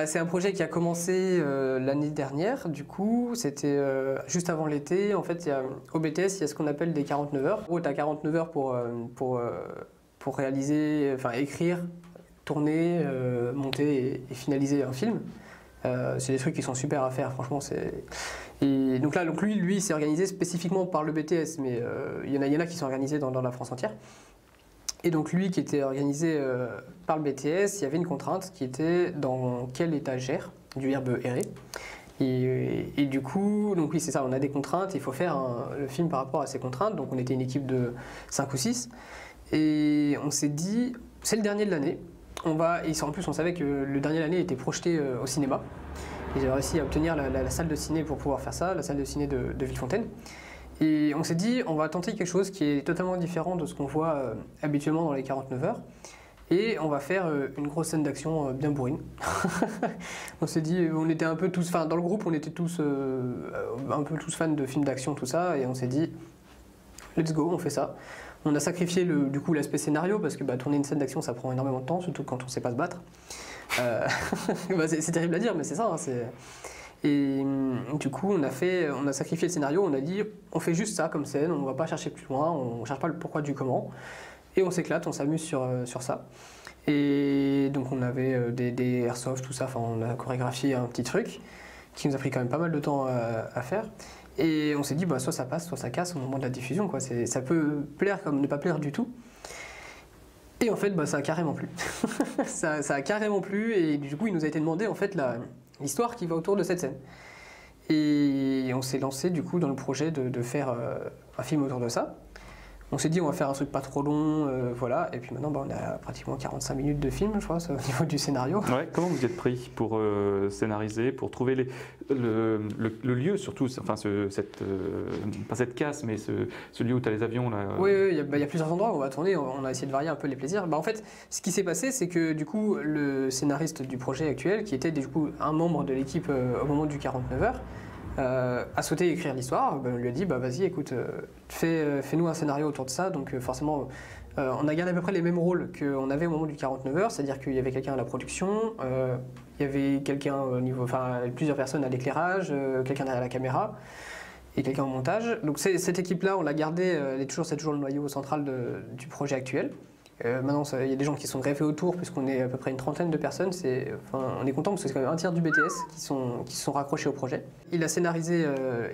c'est un projet qui a commencé l'année dernière. Du coup, c'était juste avant l'été. En fait, au BTS, il y a ce qu'on appelle des 49 heures. En gros, tu as 49 heures pour réaliser, écrire, tourner, monter et finaliser un film. C'est des trucs qui sont super à faire, franchement. Et donc là, lui, il s'est organisé spécifiquement par le BTS, mais il y en a qui sont organisés dans la France entière. Et donc lui qui était organisé par le BTS, il y avait une contrainte qui était dans quel étagère du verbe errer. Et du coup, donc oui c'est ça, on a des contraintes, il faut faire le film par rapport à ces contraintes. Donc on était une équipe de 5 ou 6 et on s'est dit, c'est le dernier de l'année. En plus on savait que le dernier de l'année était projeté au cinéma. Et j'ai réussi à obtenir la salle de ciné pour pouvoir faire ça, la salle de ciné de Villefontaine. Et on s'est dit, on va tenter quelque chose qui est totalement différent de ce qu'on voit habituellement dans les 49 heures. Et on va faire une grosse scène d'action bien bourrine. On s'est dit, on était un peu tous, enfin dans le groupe, on était tous un peu tous fans de films d'action, tout ça. Et on s'est dit, let's go, on fait ça. On a sacrifié du coup l'aspect scénario parce que tourner une scène d'action ça prend énormément de temps, surtout quand on ne sait pas se battre. C'est terrible à dire, mais c'est ça. Et du coup, on a sacrifié le scénario, on a dit on fait juste ça comme scène, on va pas chercher plus loin, on cherche pas le pourquoi du comment. Et on s'éclate, on s'amuse sur ça. Et donc on avait des airsoft, tout ça, enfin on a chorégraphié un petit truc qui nous a pris quand même pas mal de temps à faire. Et on s'est dit soit ça passe, soit ça casse au moment de la diffusion, quoi. Ça peut plaire comme ne pas plaire du tout. Et en fait, ça a carrément plu. ça a carrément plu et du coup il nous a été demandé en fait l'histoire qui va autour de cette scène. Et on s'est lancé du coup dans le projet de faire un film autour de ça. On s'est dit on va faire un truc pas trop long, voilà. Et puis maintenant on a pratiquement 45 minutes de film, je crois, au niveau du scénario. Ouais, comment vous êtes pris pour scénariser, pour trouver le lieu surtout, enfin pas cette casse, mais ce lieu où tu as les avions là. Oui, il y a plusieurs endroits où on va tourner, on a essayé de varier un peu les plaisirs. En fait, ce qui s'est passé, c'est que du coup, le scénariste du projet actuel, qui était du coup un membre de l'équipe au moment du 49 heures, a souhaité écrire l'histoire. On lui a dit vas-y écoute, fais-nous un scénario autour de ça. Donc forcément on a gardé à peu près les mêmes rôles qu'on avait au moment du 49 heures, c'est-à-dire qu'il y avait quelqu'un à la production, il y avait quelqu'un au niveau, enfin plusieurs personnes à l'éclairage, quelqu'un derrière la caméra et quelqu'un au montage. Donc cette équipe-là, on l'a gardée, c'est toujours le noyau central du projet actuel. Maintenant, il y a des gens qui sont greffés autour, puisqu'on est à peu près une trentaine de personnes. On est content parce que c'est quand même un tiers du BTS qui sont raccrochés au projet. Il a scénarisé,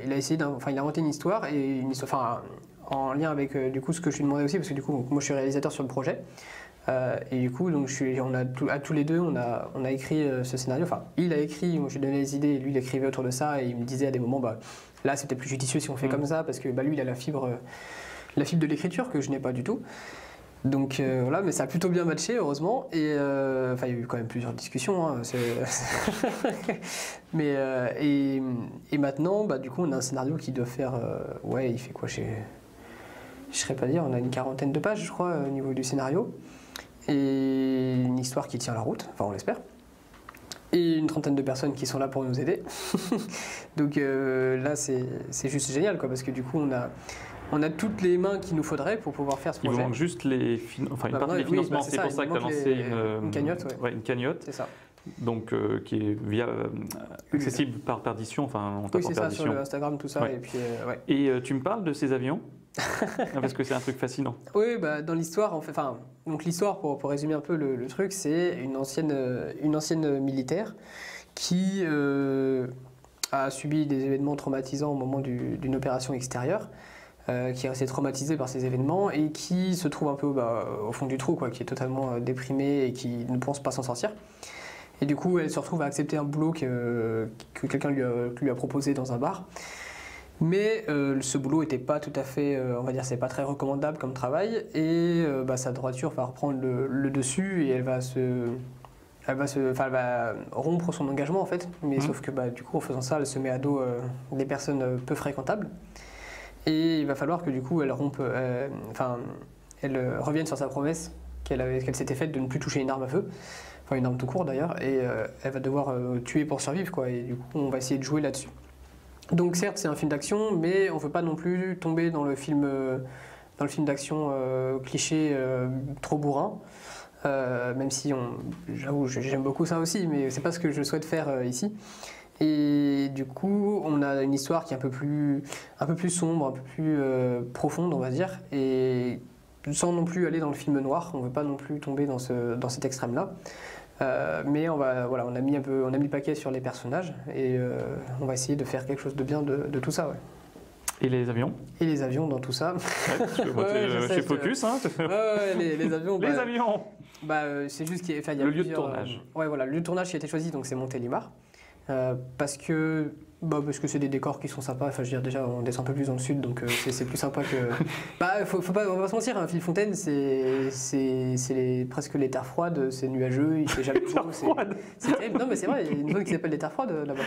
il a inventé une histoire, en lien avec du coup ce que je lui demandais aussi, parce que du coup, moi je suis réalisateur sur le projet. Et du coup, donc, à tous les deux, on a écrit ce scénario. Enfin, il a écrit, moi je lui donnais les idées, et lui il écrivait autour de ça, et il me disait à des moments, là c'est peut-être plus judicieux si on fait comme ça, parce que lui il a la fibre de l'écriture que je n'ai pas du tout. Donc voilà, mais ça a plutôt bien matché, heureusement. Et il y a eu quand même plusieurs discussions. Hein, mais et maintenant, du coup, on a un scénario qui doit faire. Il fait quoi? Je ne saurais pas dire. On a une quarantaine de pages, je crois, au niveau du scénario. Et une histoire qui tient la route, enfin, on l'espère. Et une trentaine de personnes qui sont là pour nous aider. Donc là, c'est juste génial, quoi, parce que du coup, on a toutes les mains qu'il nous faudrait pour pouvoir faire ce projet. Il vous manque juste une partie des financements. C'est pour ça que tu as lancé une cagnotte. Ouais, une cagnotte. C'est ça. Donc, qui est accessible par perdition. Oui, c'est ça, sur Instagram, tout ça. Ouais. Et puis, Et tu me parles de ces avions parce que c'est un truc fascinant. Oui, dans l'histoire, donc l'histoire, pour résumer un peu le truc, c'est une ancienne militaire qui a subi des événements traumatisants au moment d'une opération extérieure. Qui est resté traumatisé par ces événements et qui se trouve un peu au fond du trou, quoi, qui est totalement déprimé et qui ne pense pas s'en sortir. Et du coup, elle se retrouve à accepter un boulot que quelqu'un lui a proposé dans un bar. Mais ce boulot n'était pas tout à fait, on va dire, c'est pas très recommandable comme travail. Et sa droiture va reprendre le dessus et elle va rompre son engagement en fait. Mais sauf que du coup, en faisant ça, elle se met à dos des personnes peu fréquentables. Et il va falloir que du coup elle revienne sur sa promesse qu'elle s'était faite de ne plus toucher une arme à feu, enfin une arme tout court d'ailleurs, et elle va devoir tuer pour survivre, quoi. Et du coup on va essayer de jouer là-dessus. Donc certes c'est un film d'action, mais on ne veut pas non plus tomber dans le film d'action cliché trop bourrin. Même si j'avoue j'aime beaucoup ça aussi, mais c'est pas ce que je souhaite faire ici. Et du coup, on a une histoire qui est un peu plus sombre, un peu plus profonde, on va dire, et sans non plus aller dans le film noir. On ne veut pas non plus tomber dans cet extrême-là. Mais on a mis le paquet sur les personnages et on va essayer de faire quelque chose de bien de tout ça. Ouais. Et les avions? Et les avions dans tout ça. C'est focus, hein. Les avions. Les avions. C'est juste qu'il y a le lieu de tournage. Le lieu de tournage qui a été choisi, donc c'est Montélimar. Parce que c'est des décors qui sont sympas. Enfin, je veux dire, déjà, on descend un peu plus dans le sud, donc c'est plus sympa que. Faut pas, on va pas se mentir, hein, Villefontaine, c'est presque les terres froides, c'est nuageux, il fait jamais beau. C'est terrible. Non, mais c'est vrai, il y a une zone qui s'appelle les terres froides là-bas.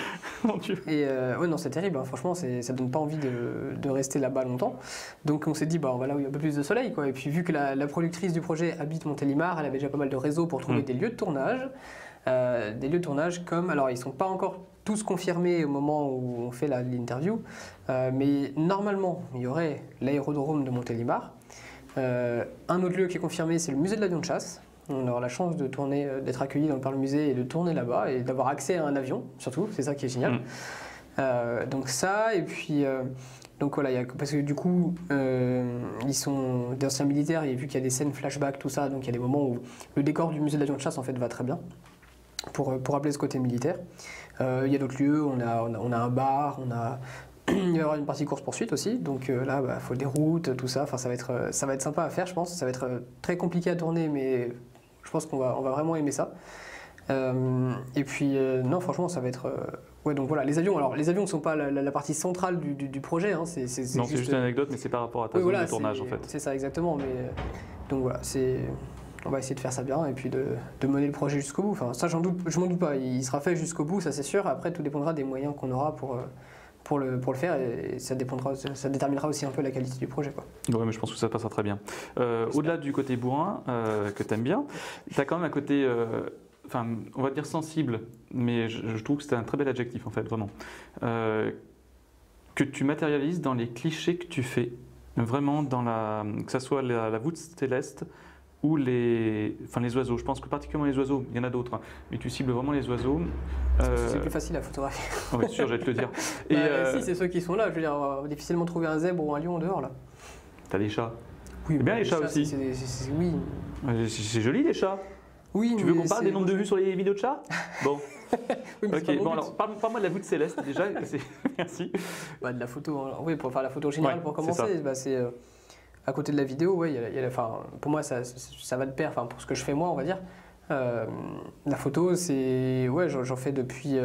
Mon Dieu. Et non, c'est terrible, hein, franchement, ça donne pas envie de rester là-bas longtemps. Donc on s'est dit, on va là où il y a un peu plus de soleil, quoi. Et puis vu que la productrice du projet habite Montélimar, elle avait déjà pas mal de réseaux pour trouver des lieux de tournage. Des lieux de tournage comme, alors ils sont pas encore tous confirmés au moment où on fait l'interview, mais normalement il y aurait l'aérodrome de Montélimar. Un autre lieu qui est confirmé, c'est le musée de l'avion de chasse. On aura la chance de tourner, d'être accueilli par le musée et de tourner là-bas et d'avoir accès à un avion, surtout, c'est ça qui est génial. Donc ça, et puis donc voilà, parce que du coup ils sont des anciens militaires et vu qu'il y a des scènes flashback, tout ça, donc il y a des moments où le décor du musée de l'avion de chasse en fait va très bien. Pour rappeler ce côté militaire. Il y a d'autres lieux, on a un bar, il va y avoir une partie course-poursuite aussi, donc là, il faut des routes, tout ça, enfin, ça va être sympa à faire, je pense, ça va être très compliqué à tourner, mais je pense qu'on va vraiment aimer ça. Et puis, non, franchement, ça va être... Ouais, donc voilà, les avions ne sont pas la partie centrale du projet, hein, c'est juste une anecdote, mais c'est par rapport à ta zone de tournage, en fait. C'est ça, exactement, mais... donc voilà, on va essayer de faire ça bien et puis de mener le projet jusqu'au bout. Enfin, ça, je m'en doute pas. Il sera fait jusqu'au bout, ça c'est sûr. Après, tout dépendra des moyens qu'on aura pour le faire et ça déterminera aussi un peu la qualité du projet, quoi. Ouais, mais je pense que ça passera très bien. Au-delà du côté bourrin, que tu aimes bien, tu as quand même un côté, on va dire sensible, mais je trouve que c'est un très bel adjectif, en fait, vraiment. Que tu matérialises dans les clichés que tu fais. Vraiment, que ça soit la voûte céleste, ou les oiseaux. Je pense que particulièrement les oiseaux, il y en a d'autres, hein, mais tu cibles vraiment les oiseaux. C'est plus facile à photographier. Oui, sûr, j'allais te le dire. Si, c'est ceux qui sont là. Je veux dire, on va difficilement trouver un zèbre ou un lion en dehors, là. T'as des chats. Oui, bien les chats aussi. Oui. C'est joli les chats. Oui, tu veux qu'on parle des nombres de vues sur les vidéos de chats? Bon. Oui, ok, bon alors parle-moi de la voûte céleste déjà. Merci. De la photo, oui, pour faire la photo générale, pour commencer, c'est à côté de la vidéo, ouais, pour moi ça va de pair, pour ce que je fais moi, on va dire. La photo, c'est, ouais, j'en fais depuis.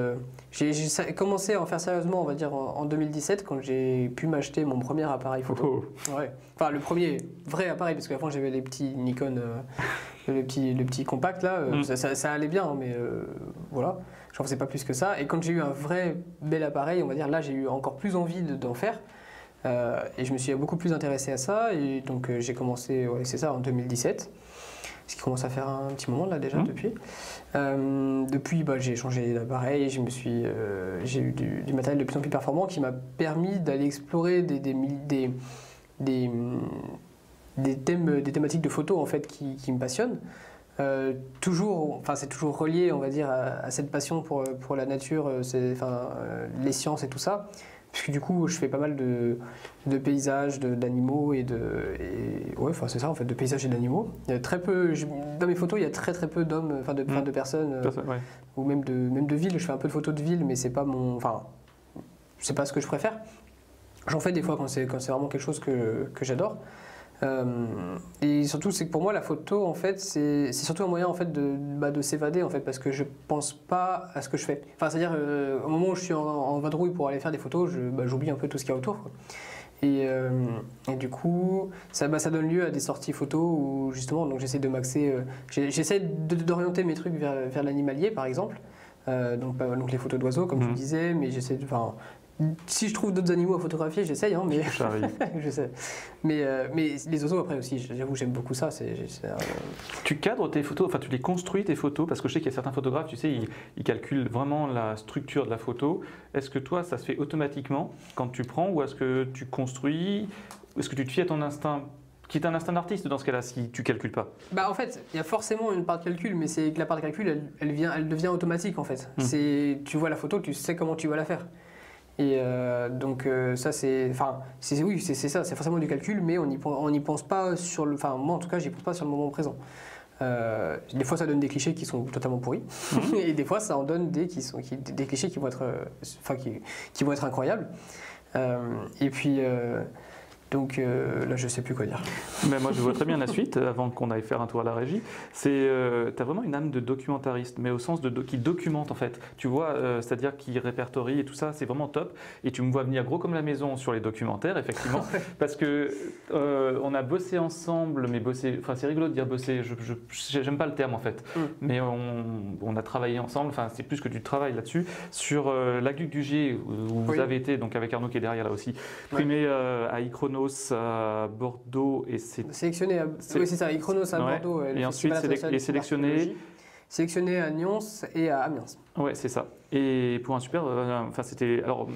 J'ai commencé à en faire sérieusement, on va dire, en 2017, quand j'ai pu m'acheter mon premier appareil photo. Ouais. Enfin, le premier vrai appareil, parce qu'avant j'avais les petits Nikon, le petit compact là, ça allait bien, mais voilà, j'en faisais pas plus que ça. Et quand j'ai eu un vrai bel appareil, on va dire, là j'ai eu encore plus envie d'en faire. Et je me suis beaucoup plus intéressé à ça, et donc j'ai commencé, ouais, c'est ça, en 2017. Ce qui commence à faire un petit moment là déjà depuis. Depuis, j'ai changé d'appareil, j'ai eu du matériel de plus en plus performant qui m'a permis d'aller explorer des thématiques de photo en fait qui me passionnent. C'est toujours relié, on va dire, à cette passion pour la nature, les sciences et tout ça. Puisque du coup, je fais pas mal de paysages, d'animaux ouais, c'est ça en fait, de paysages et d'animaux. Il y a très peu, dans mes photos, il y a très peu d'hommes, de personnes, ouais. Ou même de villes. Je fais un peu de photos de villes, mais c'est pas c'est pas ce que je préfère. J'en fais des fois quand c'est vraiment quelque chose que j'adore. Et surtout, c'est que pour moi, la photo, en fait, c'est surtout un moyen en fait de s'évader, en fait, parce que je pense pas à ce que je fais. C'est-à-dire, au moment où je suis en vadrouille pour aller faire des photos, j'oublie un peu tout ce qu'il y a autour, quoi. Et du coup, ça donne lieu à des sorties photos où justement, donc j'essaie de m'axer, j'essaie d'orienter mes trucs vers l'animalier, par exemple. Donc les photos d'oiseaux, comme je vous disais, mais j'essaie de. Si je trouve d'autres animaux à photographier, j'essaye, hein, mais je sais. Mais les oiseaux après aussi, j'avoue, j'aime beaucoup ça. Tu cadres tes photos, tu les construis tes photos, parce que je sais qu'il y a certains photographes, tu sais, ils calculent vraiment la structure de la photo. Est-ce que toi, ça se fait automatiquement quand tu prends, ou est-ce que tu construis, est-ce que tu te fies à ton instinct, qui est un instinct d'artiste dans ce cas-là, si tu calcules pas? En fait, il y a forcément une part de calcul, mais c'est que la part de calcul, elle devient automatique en fait. Tu vois la photo, tu sais comment tu vas la faire. Et donc ça c'est ça, c'est forcément du calcul, mais on n'y pense pas moi en tout cas j'y pense pas sur le moment présent. Des fois, ça donne des clichés qui sont totalement pourris, et des fois, ça en donne des clichés qui vont être, qui vont être incroyables. Et puis, donc là, je sais plus quoi dire. Mais moi, je vois très bien la suite, avant qu'on aille faire un tour à la régie. Tu as vraiment une âme de documentariste, mais au sens qui documente en fait. Tu vois, c'est-à-dire qui répertorie et tout ça, c'est vraiment top. Et tu me vois venir gros comme la maison sur les documentaires, effectivement, parce que on a bossé ensemble, mais enfin c'est rigolo de dire bosser, j'aime pas le terme en fait, mais on a travaillé ensemble, enfin c'est plus que du travail là-dessus, sur l'Aqueduc du Gier, où vous avez été, donc avec Arnaud qui est derrière là aussi, primé à Ichronos à Bordeaux et c'est sélectionné à, oui c'est ça, Ichronos à Bordeaux et ensuite sélectionné à Nyons et à Amiens. Ouais, c'est ça. Et pour un super, enfin c'était alors.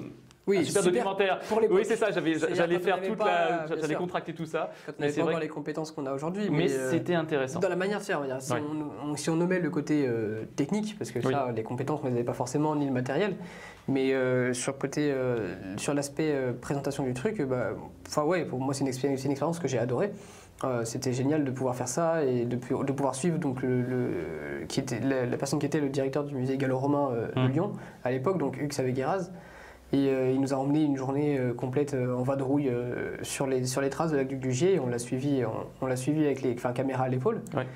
Oui, un super documentaire. Pour les oui, c'est ça. J'allais faire j'allais contracter tout ça. Quand on n'avait pas encore les compétences qu'on a aujourd'hui, mais c'était intéressant. Dans la manière de faire, on va dire. Si on nommait le côté technique, parce que ça, les compétences, on les avait pas forcément ni le matériel, mais sur le côté, sur l'aspect présentation du truc, pour moi c'est une expérience que j'ai adorée. C'était génial de pouvoir faire ça et de pouvoir suivre donc la personne qui était le directeur du musée gallo-romain de Lyon à l'époque, donc Hugues Savegueras. Et il nous a emmené une journée complète en vadrouille sur les traces de l'Aqueduc du Gier. On l'a suivi avec les caméras à l'épaule. Ouais.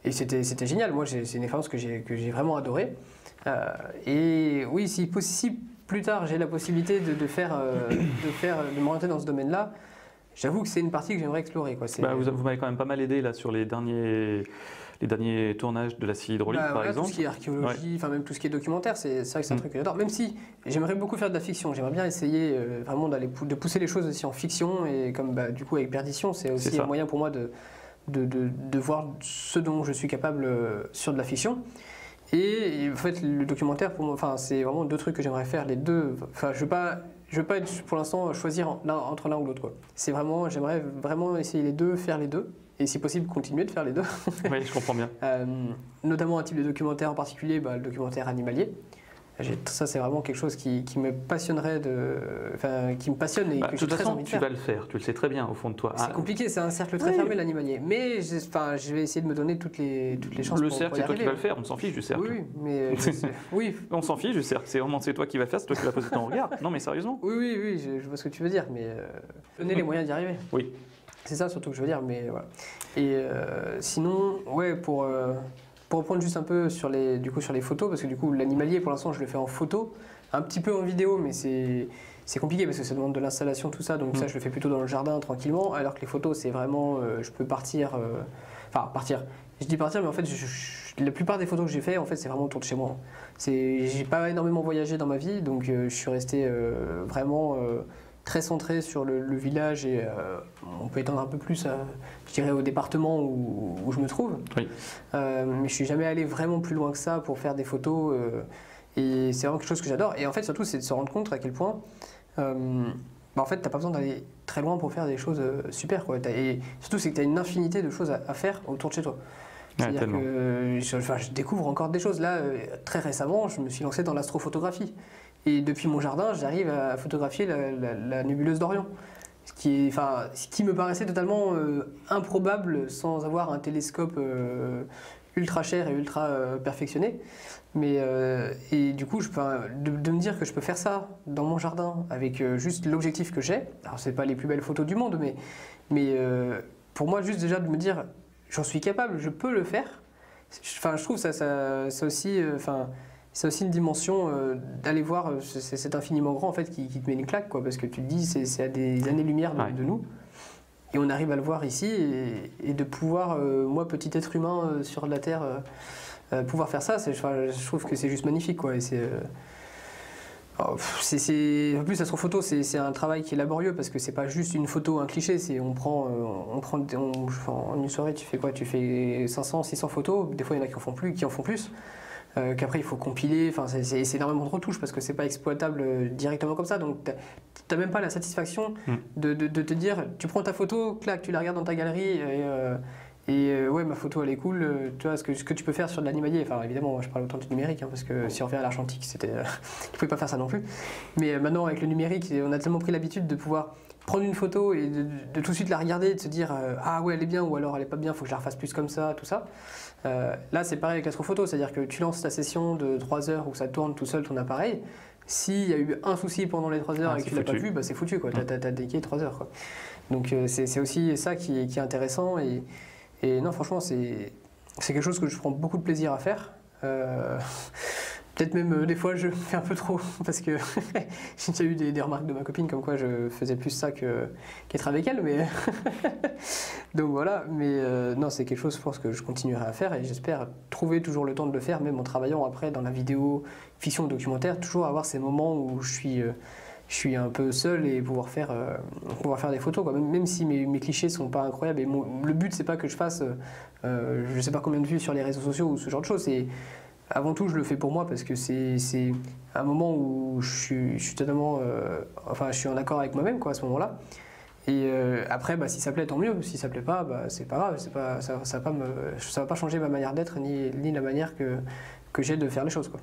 Et c'était génial. Moi, c'est une expérience que j'ai vraiment adorée. Et oui, si plus tard j'ai la possibilité de m'orienter dans ce domaine-là, j'avoue que c'est une partie que j'aimerais explorer. Quoi. Vous m'avez quand même pas mal aidé là sur les derniers tournages de la scie hydraulique, par exemple. Tout ce qui est archéologie, même tout ce qui est documentaire, c'est vrai que c'est un truc que j'adore. Même si j'aimerais beaucoup faire de la fiction, j'aimerais bien essayer vraiment de pousser les choses aussi en fiction. Et comme du coup avec Perdition, c'est aussi un moyen pour moi de voir ce dont je suis capable sur de la fiction. Et en fait, le documentaire, pour moi, c'est vraiment deux trucs que j'aimerais faire, les deux. Je veux pas pour l'instant choisir entre l'un ou l'autre. C'est vraiment, j'aimerais vraiment essayer les deux, faire les deux. Et si possible, continuer de faire les deux. Oui, je comprends bien. Notamment un type de documentaire en particulier, le documentaire animalier. Ça, c'est vraiment quelque chose qui me passionnerait, qui me passionne et que j'ai très envie de faire. Tu vas le faire, tu le sais très bien au fond de toi. C'est compliqué, c'est un cercle très fermé l'animalier. Mais je vais essayer de me donner toutes les chances pour y arriver. Le cercle, c'est toi qui vas le faire, on s'en fiche du cercle. Oui, mais oui. On s'en fiche du cercle, c'est toi qui vas le faire, c'est toi qui vas poser ton regard. Non, mais sérieusement. Oui, je vois ce que tu veux dire, mais donner les moyens d'y arriver. Oui. C'est ça surtout que je veux dire, mais voilà. Et sinon, pour reprendre juste un peu sur les photos, parce que du coup l'animalier pour l'instant je le fais en photo, un petit peu en vidéo, mais c'est compliqué parce que ça demande de l'installation, tout ça, donc ça je le fais plutôt dans le jardin tranquillement, alors que les photos c'est vraiment, je peux partir, je dis partir, mais en fait la plupart des photos que j'ai fait en fait c'est vraiment autour de chez moi. J'ai pas énormément voyagé dans ma vie, donc je suis resté vraiment très centré sur le village et on peut étendre un peu plus, je dirais, au département où je me trouve. Oui. Mais je suis jamais allé vraiment plus loin que ça pour faire des photos et c'est vraiment quelque chose que j'adore. Et en fait, surtout, c'est de se rendre compte à quel point, en fait, t'as pas besoin d'aller très loin pour faire des choses super, quoi. Et surtout, c'est que t'as une infinité de choses à faire autour de chez toi. C'est-à-dire que je découvre encore des choses. Là, très récemment, je me suis lancé dans l'astrophotographie. Et depuis mon jardin, j'arrive à photographier la nébuleuse d'Orion. Ce qui me paraissait totalement improbable sans avoir un télescope ultra cher et ultra perfectionné. Et du coup, de me dire que je peux faire ça dans mon jardin avec juste l'objectif que j'ai. Alors, c'est pas les plus belles photos du monde, mais pour moi, juste déjà de me dire j'en suis capable, je peux le faire. Je trouve ça aussi. C'est aussi une dimension d'aller voir cet infiniment grand en fait qui te met une claque, quoi, parce que tu te dis c'est à des années-lumière de nous et on arrive à le voir ici et de pouvoir, moi petit être humain sur la Terre, pouvoir faire ça, je trouve que c'est juste magnifique, quoi. Et en plus astrophoto c'est un travail qui est laborieux parce que c'est pas juste une photo, un cliché, en une soirée tu fais quoi, tu fais 500, 600 photos, des fois il y en a qui en font plus. Qu'après il faut compiler, c'est énormément de retouches parce que c'est pas exploitable directement comme ça, donc t'as même pas la satisfaction de te dire, tu prends ta photo, clac, tu la regardes dans ta galerie Et ouais, ma photo elle est cool. Tu vois, ce que tu peux faire sur de l'animalier, enfin évidemment, je parle autant du numérique, hein, parce que si on revient à l'argentique, il ne pouvait pas faire ça non plus. Mais maintenant, avec le numérique, on a tellement pris l'habitude de pouvoir prendre une photo et de tout de suite la regarder et de se dire ah ouais, elle est bien, ou alors elle est pas bien, il faut que je la refasse plus comme ça, tout ça. Là, c'est pareil avec l'astrophoto, c'est-à-dire que tu lances ta session de 3 heures où ça tourne tout seul ton appareil. S'il y a eu un souci pendant les 3 heures et que tu l'as pas vu, bah, c'est foutu, quoi. T'as déqué 3 heures, quoi. Donc c'est aussi ça qui est intéressant. Et non, franchement, c'est quelque chose que je prends beaucoup de plaisir à faire. Peut-être même des fois je fais un peu trop parce que j'ai déjà eu des remarques de ma copine comme quoi je faisais plus ça qu'être avec elle. Mais donc voilà, mais non, c'est quelque chose, je pense, que je continuerai à faire et j'espère trouver toujours le temps de le faire, même en travaillant après dans la vidéo, fiction, documentaire, toujours avoir ces moments où je suis un peu seul et pouvoir faire des photos, quoi. Même si mes clichés sont pas incroyables. Et le but, c'est pas que je fasse je sais pas combien de vues sur les réseaux sociaux ou ce genre de choses. Avant tout, je le fais pour moi parce que c'est un moment où je suis totalement je suis en accord avec moi-même, quoi, à ce moment-là. Et après, bah, si ça plaît, tant mieux. Si ça plaît pas, bah, c'est pas grave. Ça va pas changer ma manière d'être ni la manière que j'ai de faire les choses, quoi.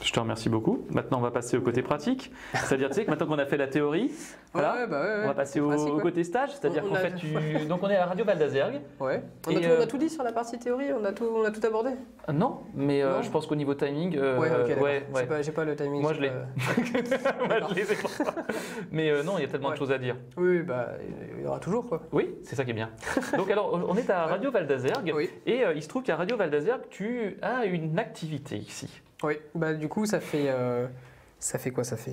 Je te remercie beaucoup. Maintenant, on va passer au côté pratique. C'est-à-dire, tu sais, que maintenant qu'on a fait la théorie, voilà, on va passer au côté stage. C'est-à-dire qu'en fait, donc on est à la radio Val d'Azergues. Ouais. On a tout dit sur la partie théorie, on a tout abordé. Non, mais je pense qu'au niveau timing. J'ai pas le timing. Moi, je l'ai. Moi, je l'ai, c'est pour ça. Mais non, il y a tellement de choses à dire. Oui, bah, il y aura toujours, quoi. Oui, c'est ça qui est bien. Donc, alors, on est à Radio Val d'Azergues. Oui. Et il se trouve qu'à Radio Val d'Azergues, tu as une activité ici. Oui, bah du coup ça fait quoi? Ça fait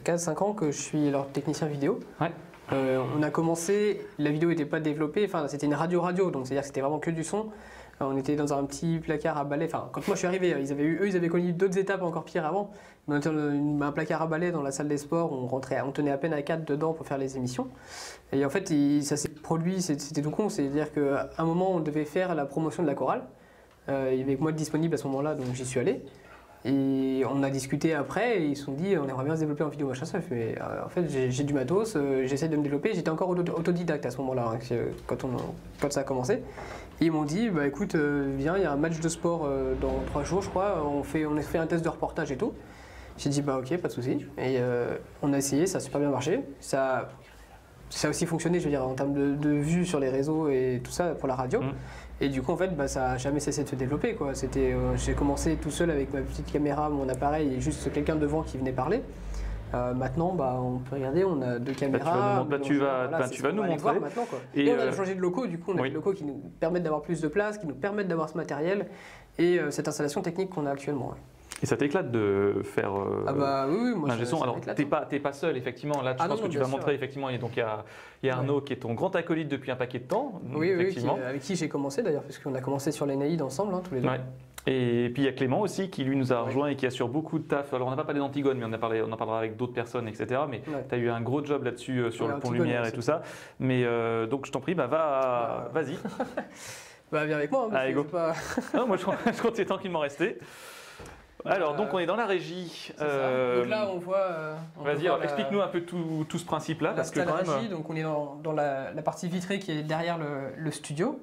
4-5 ans que je suis leur technicien vidéo. Ouais. On a commencé, la vidéo n'était pas développée, enfin c'était une radio, donc c'est-à-dire que c'était vraiment que du son. On était dans un petit placard à balai, enfin quand moi je suis arrivé, ils avaient connu d'autres étapes encore pires avant. On était dans un placard à balai dans la salle des sports, on tenait à peine à 4 dedans pour faire les émissions. Et en fait ça s'est produit, c'était tout con, c'est-à-dire qu'à un moment on devait faire la promotion de la chorale. Il y avait que moi de disponible à ce moment-là, donc j'y suis allé. Et on a discuté après et ils se sont dit on aimerait bien se développer en vidéo, machin. Mais en fait j'ai du matos, j'essaie de me développer. J'étais encore autodidacte à ce moment-là, hein, quand ça a commencé. Et ils m'ont dit bah écoute, viens, il y a un match de sport dans 3 jours, je crois. On a fait un test de reportage et tout. J'ai dit bah ok, pas de souci. Et on a essayé, ça a super bien marché. Ça a aussi fonctionné, je veux dire, en termes de vues sur les réseaux et tout ça pour la radio. Et du coup, en fait, bah, ça n'a jamais cessé de se développer, quoi. J'ai commencé tout seul avec ma petite caméra, mon appareil et juste quelqu'un devant qui venait parler. Maintenant, bah, on peut regarder, on a 2 caméras. Tu vas nous montrer. Maintenant, quoi. Et on a changé de locaux, du coup, on a des locaux qui nous permettent d'avoir plus de place, qui nous permettent d'avoir ce matériel et cette installation technique qu'on a actuellement. Ouais. Et ça t'éclate de faire oui, moi un son. Alors t'es pas seul, effectivement. Là, je pense que tu vas montrer, effectivement. Et donc il y a Arnaud qui est ton grand acolyte depuis un paquet de temps. Oui, effectivement. Avec qui j'ai commencé d'ailleurs, puisqu'on a commencé sur l'Enaïd ensemble, hein, tous les deux. Ouais. Et puis il y a Clément aussi qui lui nous a rejoint et qui assure pour de taf. Alors on n'a pas parlé d'Antigone, mais on en parlera avec d'autres personnes, etc. Mais tu as eu un gros job là-dessus sur le pont Lumière et tout ça. Mais donc je t'en prie, vas-y. Bah viens avec moi. Hein, go. Non, moi je comptais tranquillement rester. Alors, donc on est dans la régie. Donc là, on voit. Vas-y, explique-nous un peu tout ce principe-là. Parce que la régie, donc on est dans la partie vitrée qui est derrière le studio.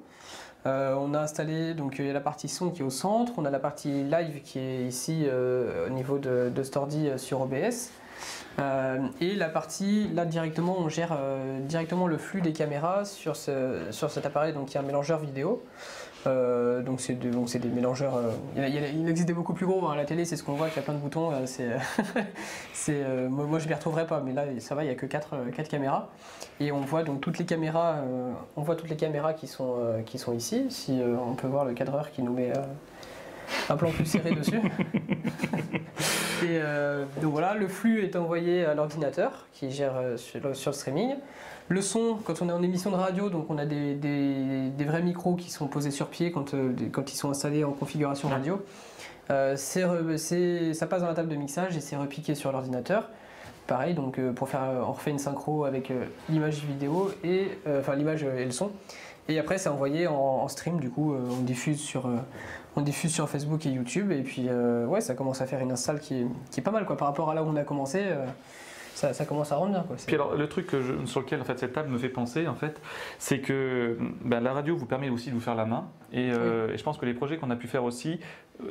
On a installé donc la partie son qui est au centre. On a la partie live qui est ici au niveau de Stordy sur OBS. Et la partie là directement, on gère directement le flux des caméras sur cet appareil, donc il y a un mélangeur vidéo. Donc c'est des mélangeurs. Il existe des beaucoup plus gros. Hein. À la télé, c'est ce qu'on voit, qu'il y a plein de boutons. Moi, je ne m'y retrouverai pas, mais là, ça va. Il n'y a que 4 caméras, et on voit donc toutes les caméras. Qui sont ici. Si on peut voir le cadreur qui nous met un plan plus serré dessus. Et donc voilà, le flux est envoyé à l'ordinateur qui gère sur le streaming. Le son, quand on est en émission de radio, donc on a des vrais micros qui sont posés sur pied quand ils sont installés en configuration radio. Ça passe dans la table de mixage et c'est repiqué sur l'ordinateur. Pareil, donc on refait une synchro avec l'image vidéo l'image et le son. Et après c'est envoyé en stream, du coup on diffuse sur Facebook et YouTube. Et puis ça commence à faire une install qui est pas mal, quoi, par rapport à là où on a commencé. ça commence à rendre bien, quoi. Puis alors, le truc sur lequel en fait, cette table me fait penser, en fait, c'est que la radio vous permet aussi de vous faire la main. Et je pense que les projets qu'on a pu faire aussi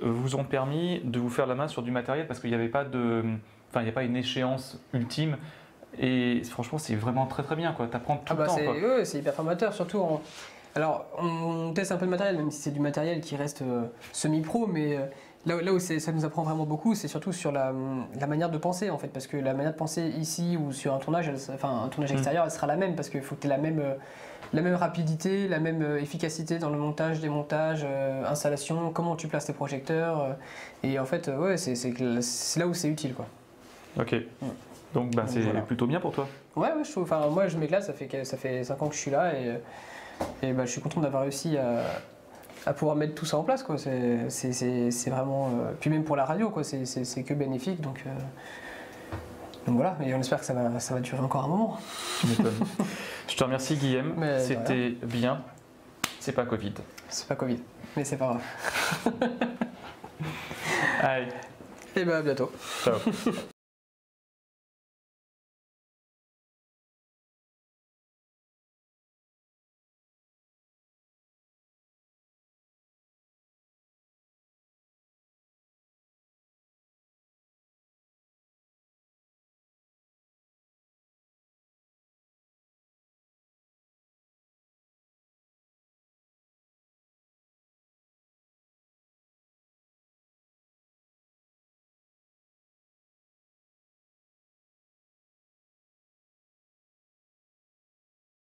vous ont permis de vous faire la main sur du matériel parce qu'il n'y avait pas il n'y a pas une échéance ultime. Et franchement, c'est vraiment très très bien, quoi. T'apprends tout le temps. Oui, c'est hyper formateur, surtout Alors, on teste un peu de matériel, même si c'est du matériel qui reste semi-pro, mais là où ça nous apprend vraiment beaucoup, c'est surtout sur la manière de penser, en fait, parce que la manière de penser ici ou sur un tournage, un tournage extérieur, elle sera la même, parce qu'il faut que tu aies la même rapidité, la même efficacité dans le montage, démontage, installation, comment tu places tes projecteurs, et en fait, c'est là où c'est utile, quoi. Ok. Donc, c'est plutôt bien pour toi. Ouais, je trouve. Enfin, moi, je m'éclate. Ça fait 5 ans que je suis là et je suis content d'avoir réussi à pouvoir mettre tout ça en place, quoi. C'est vraiment. Puis même pour la radio, quoi. C'est que bénéfique. Donc voilà. Et on espère que ça va durer encore un moment. Tu m'étonnes. Je te remercie, Guillaume. C'était bien. C'est pas Covid. C'est pas Covid, mais c'est pas grave. Allez. Et à bientôt. Ciao.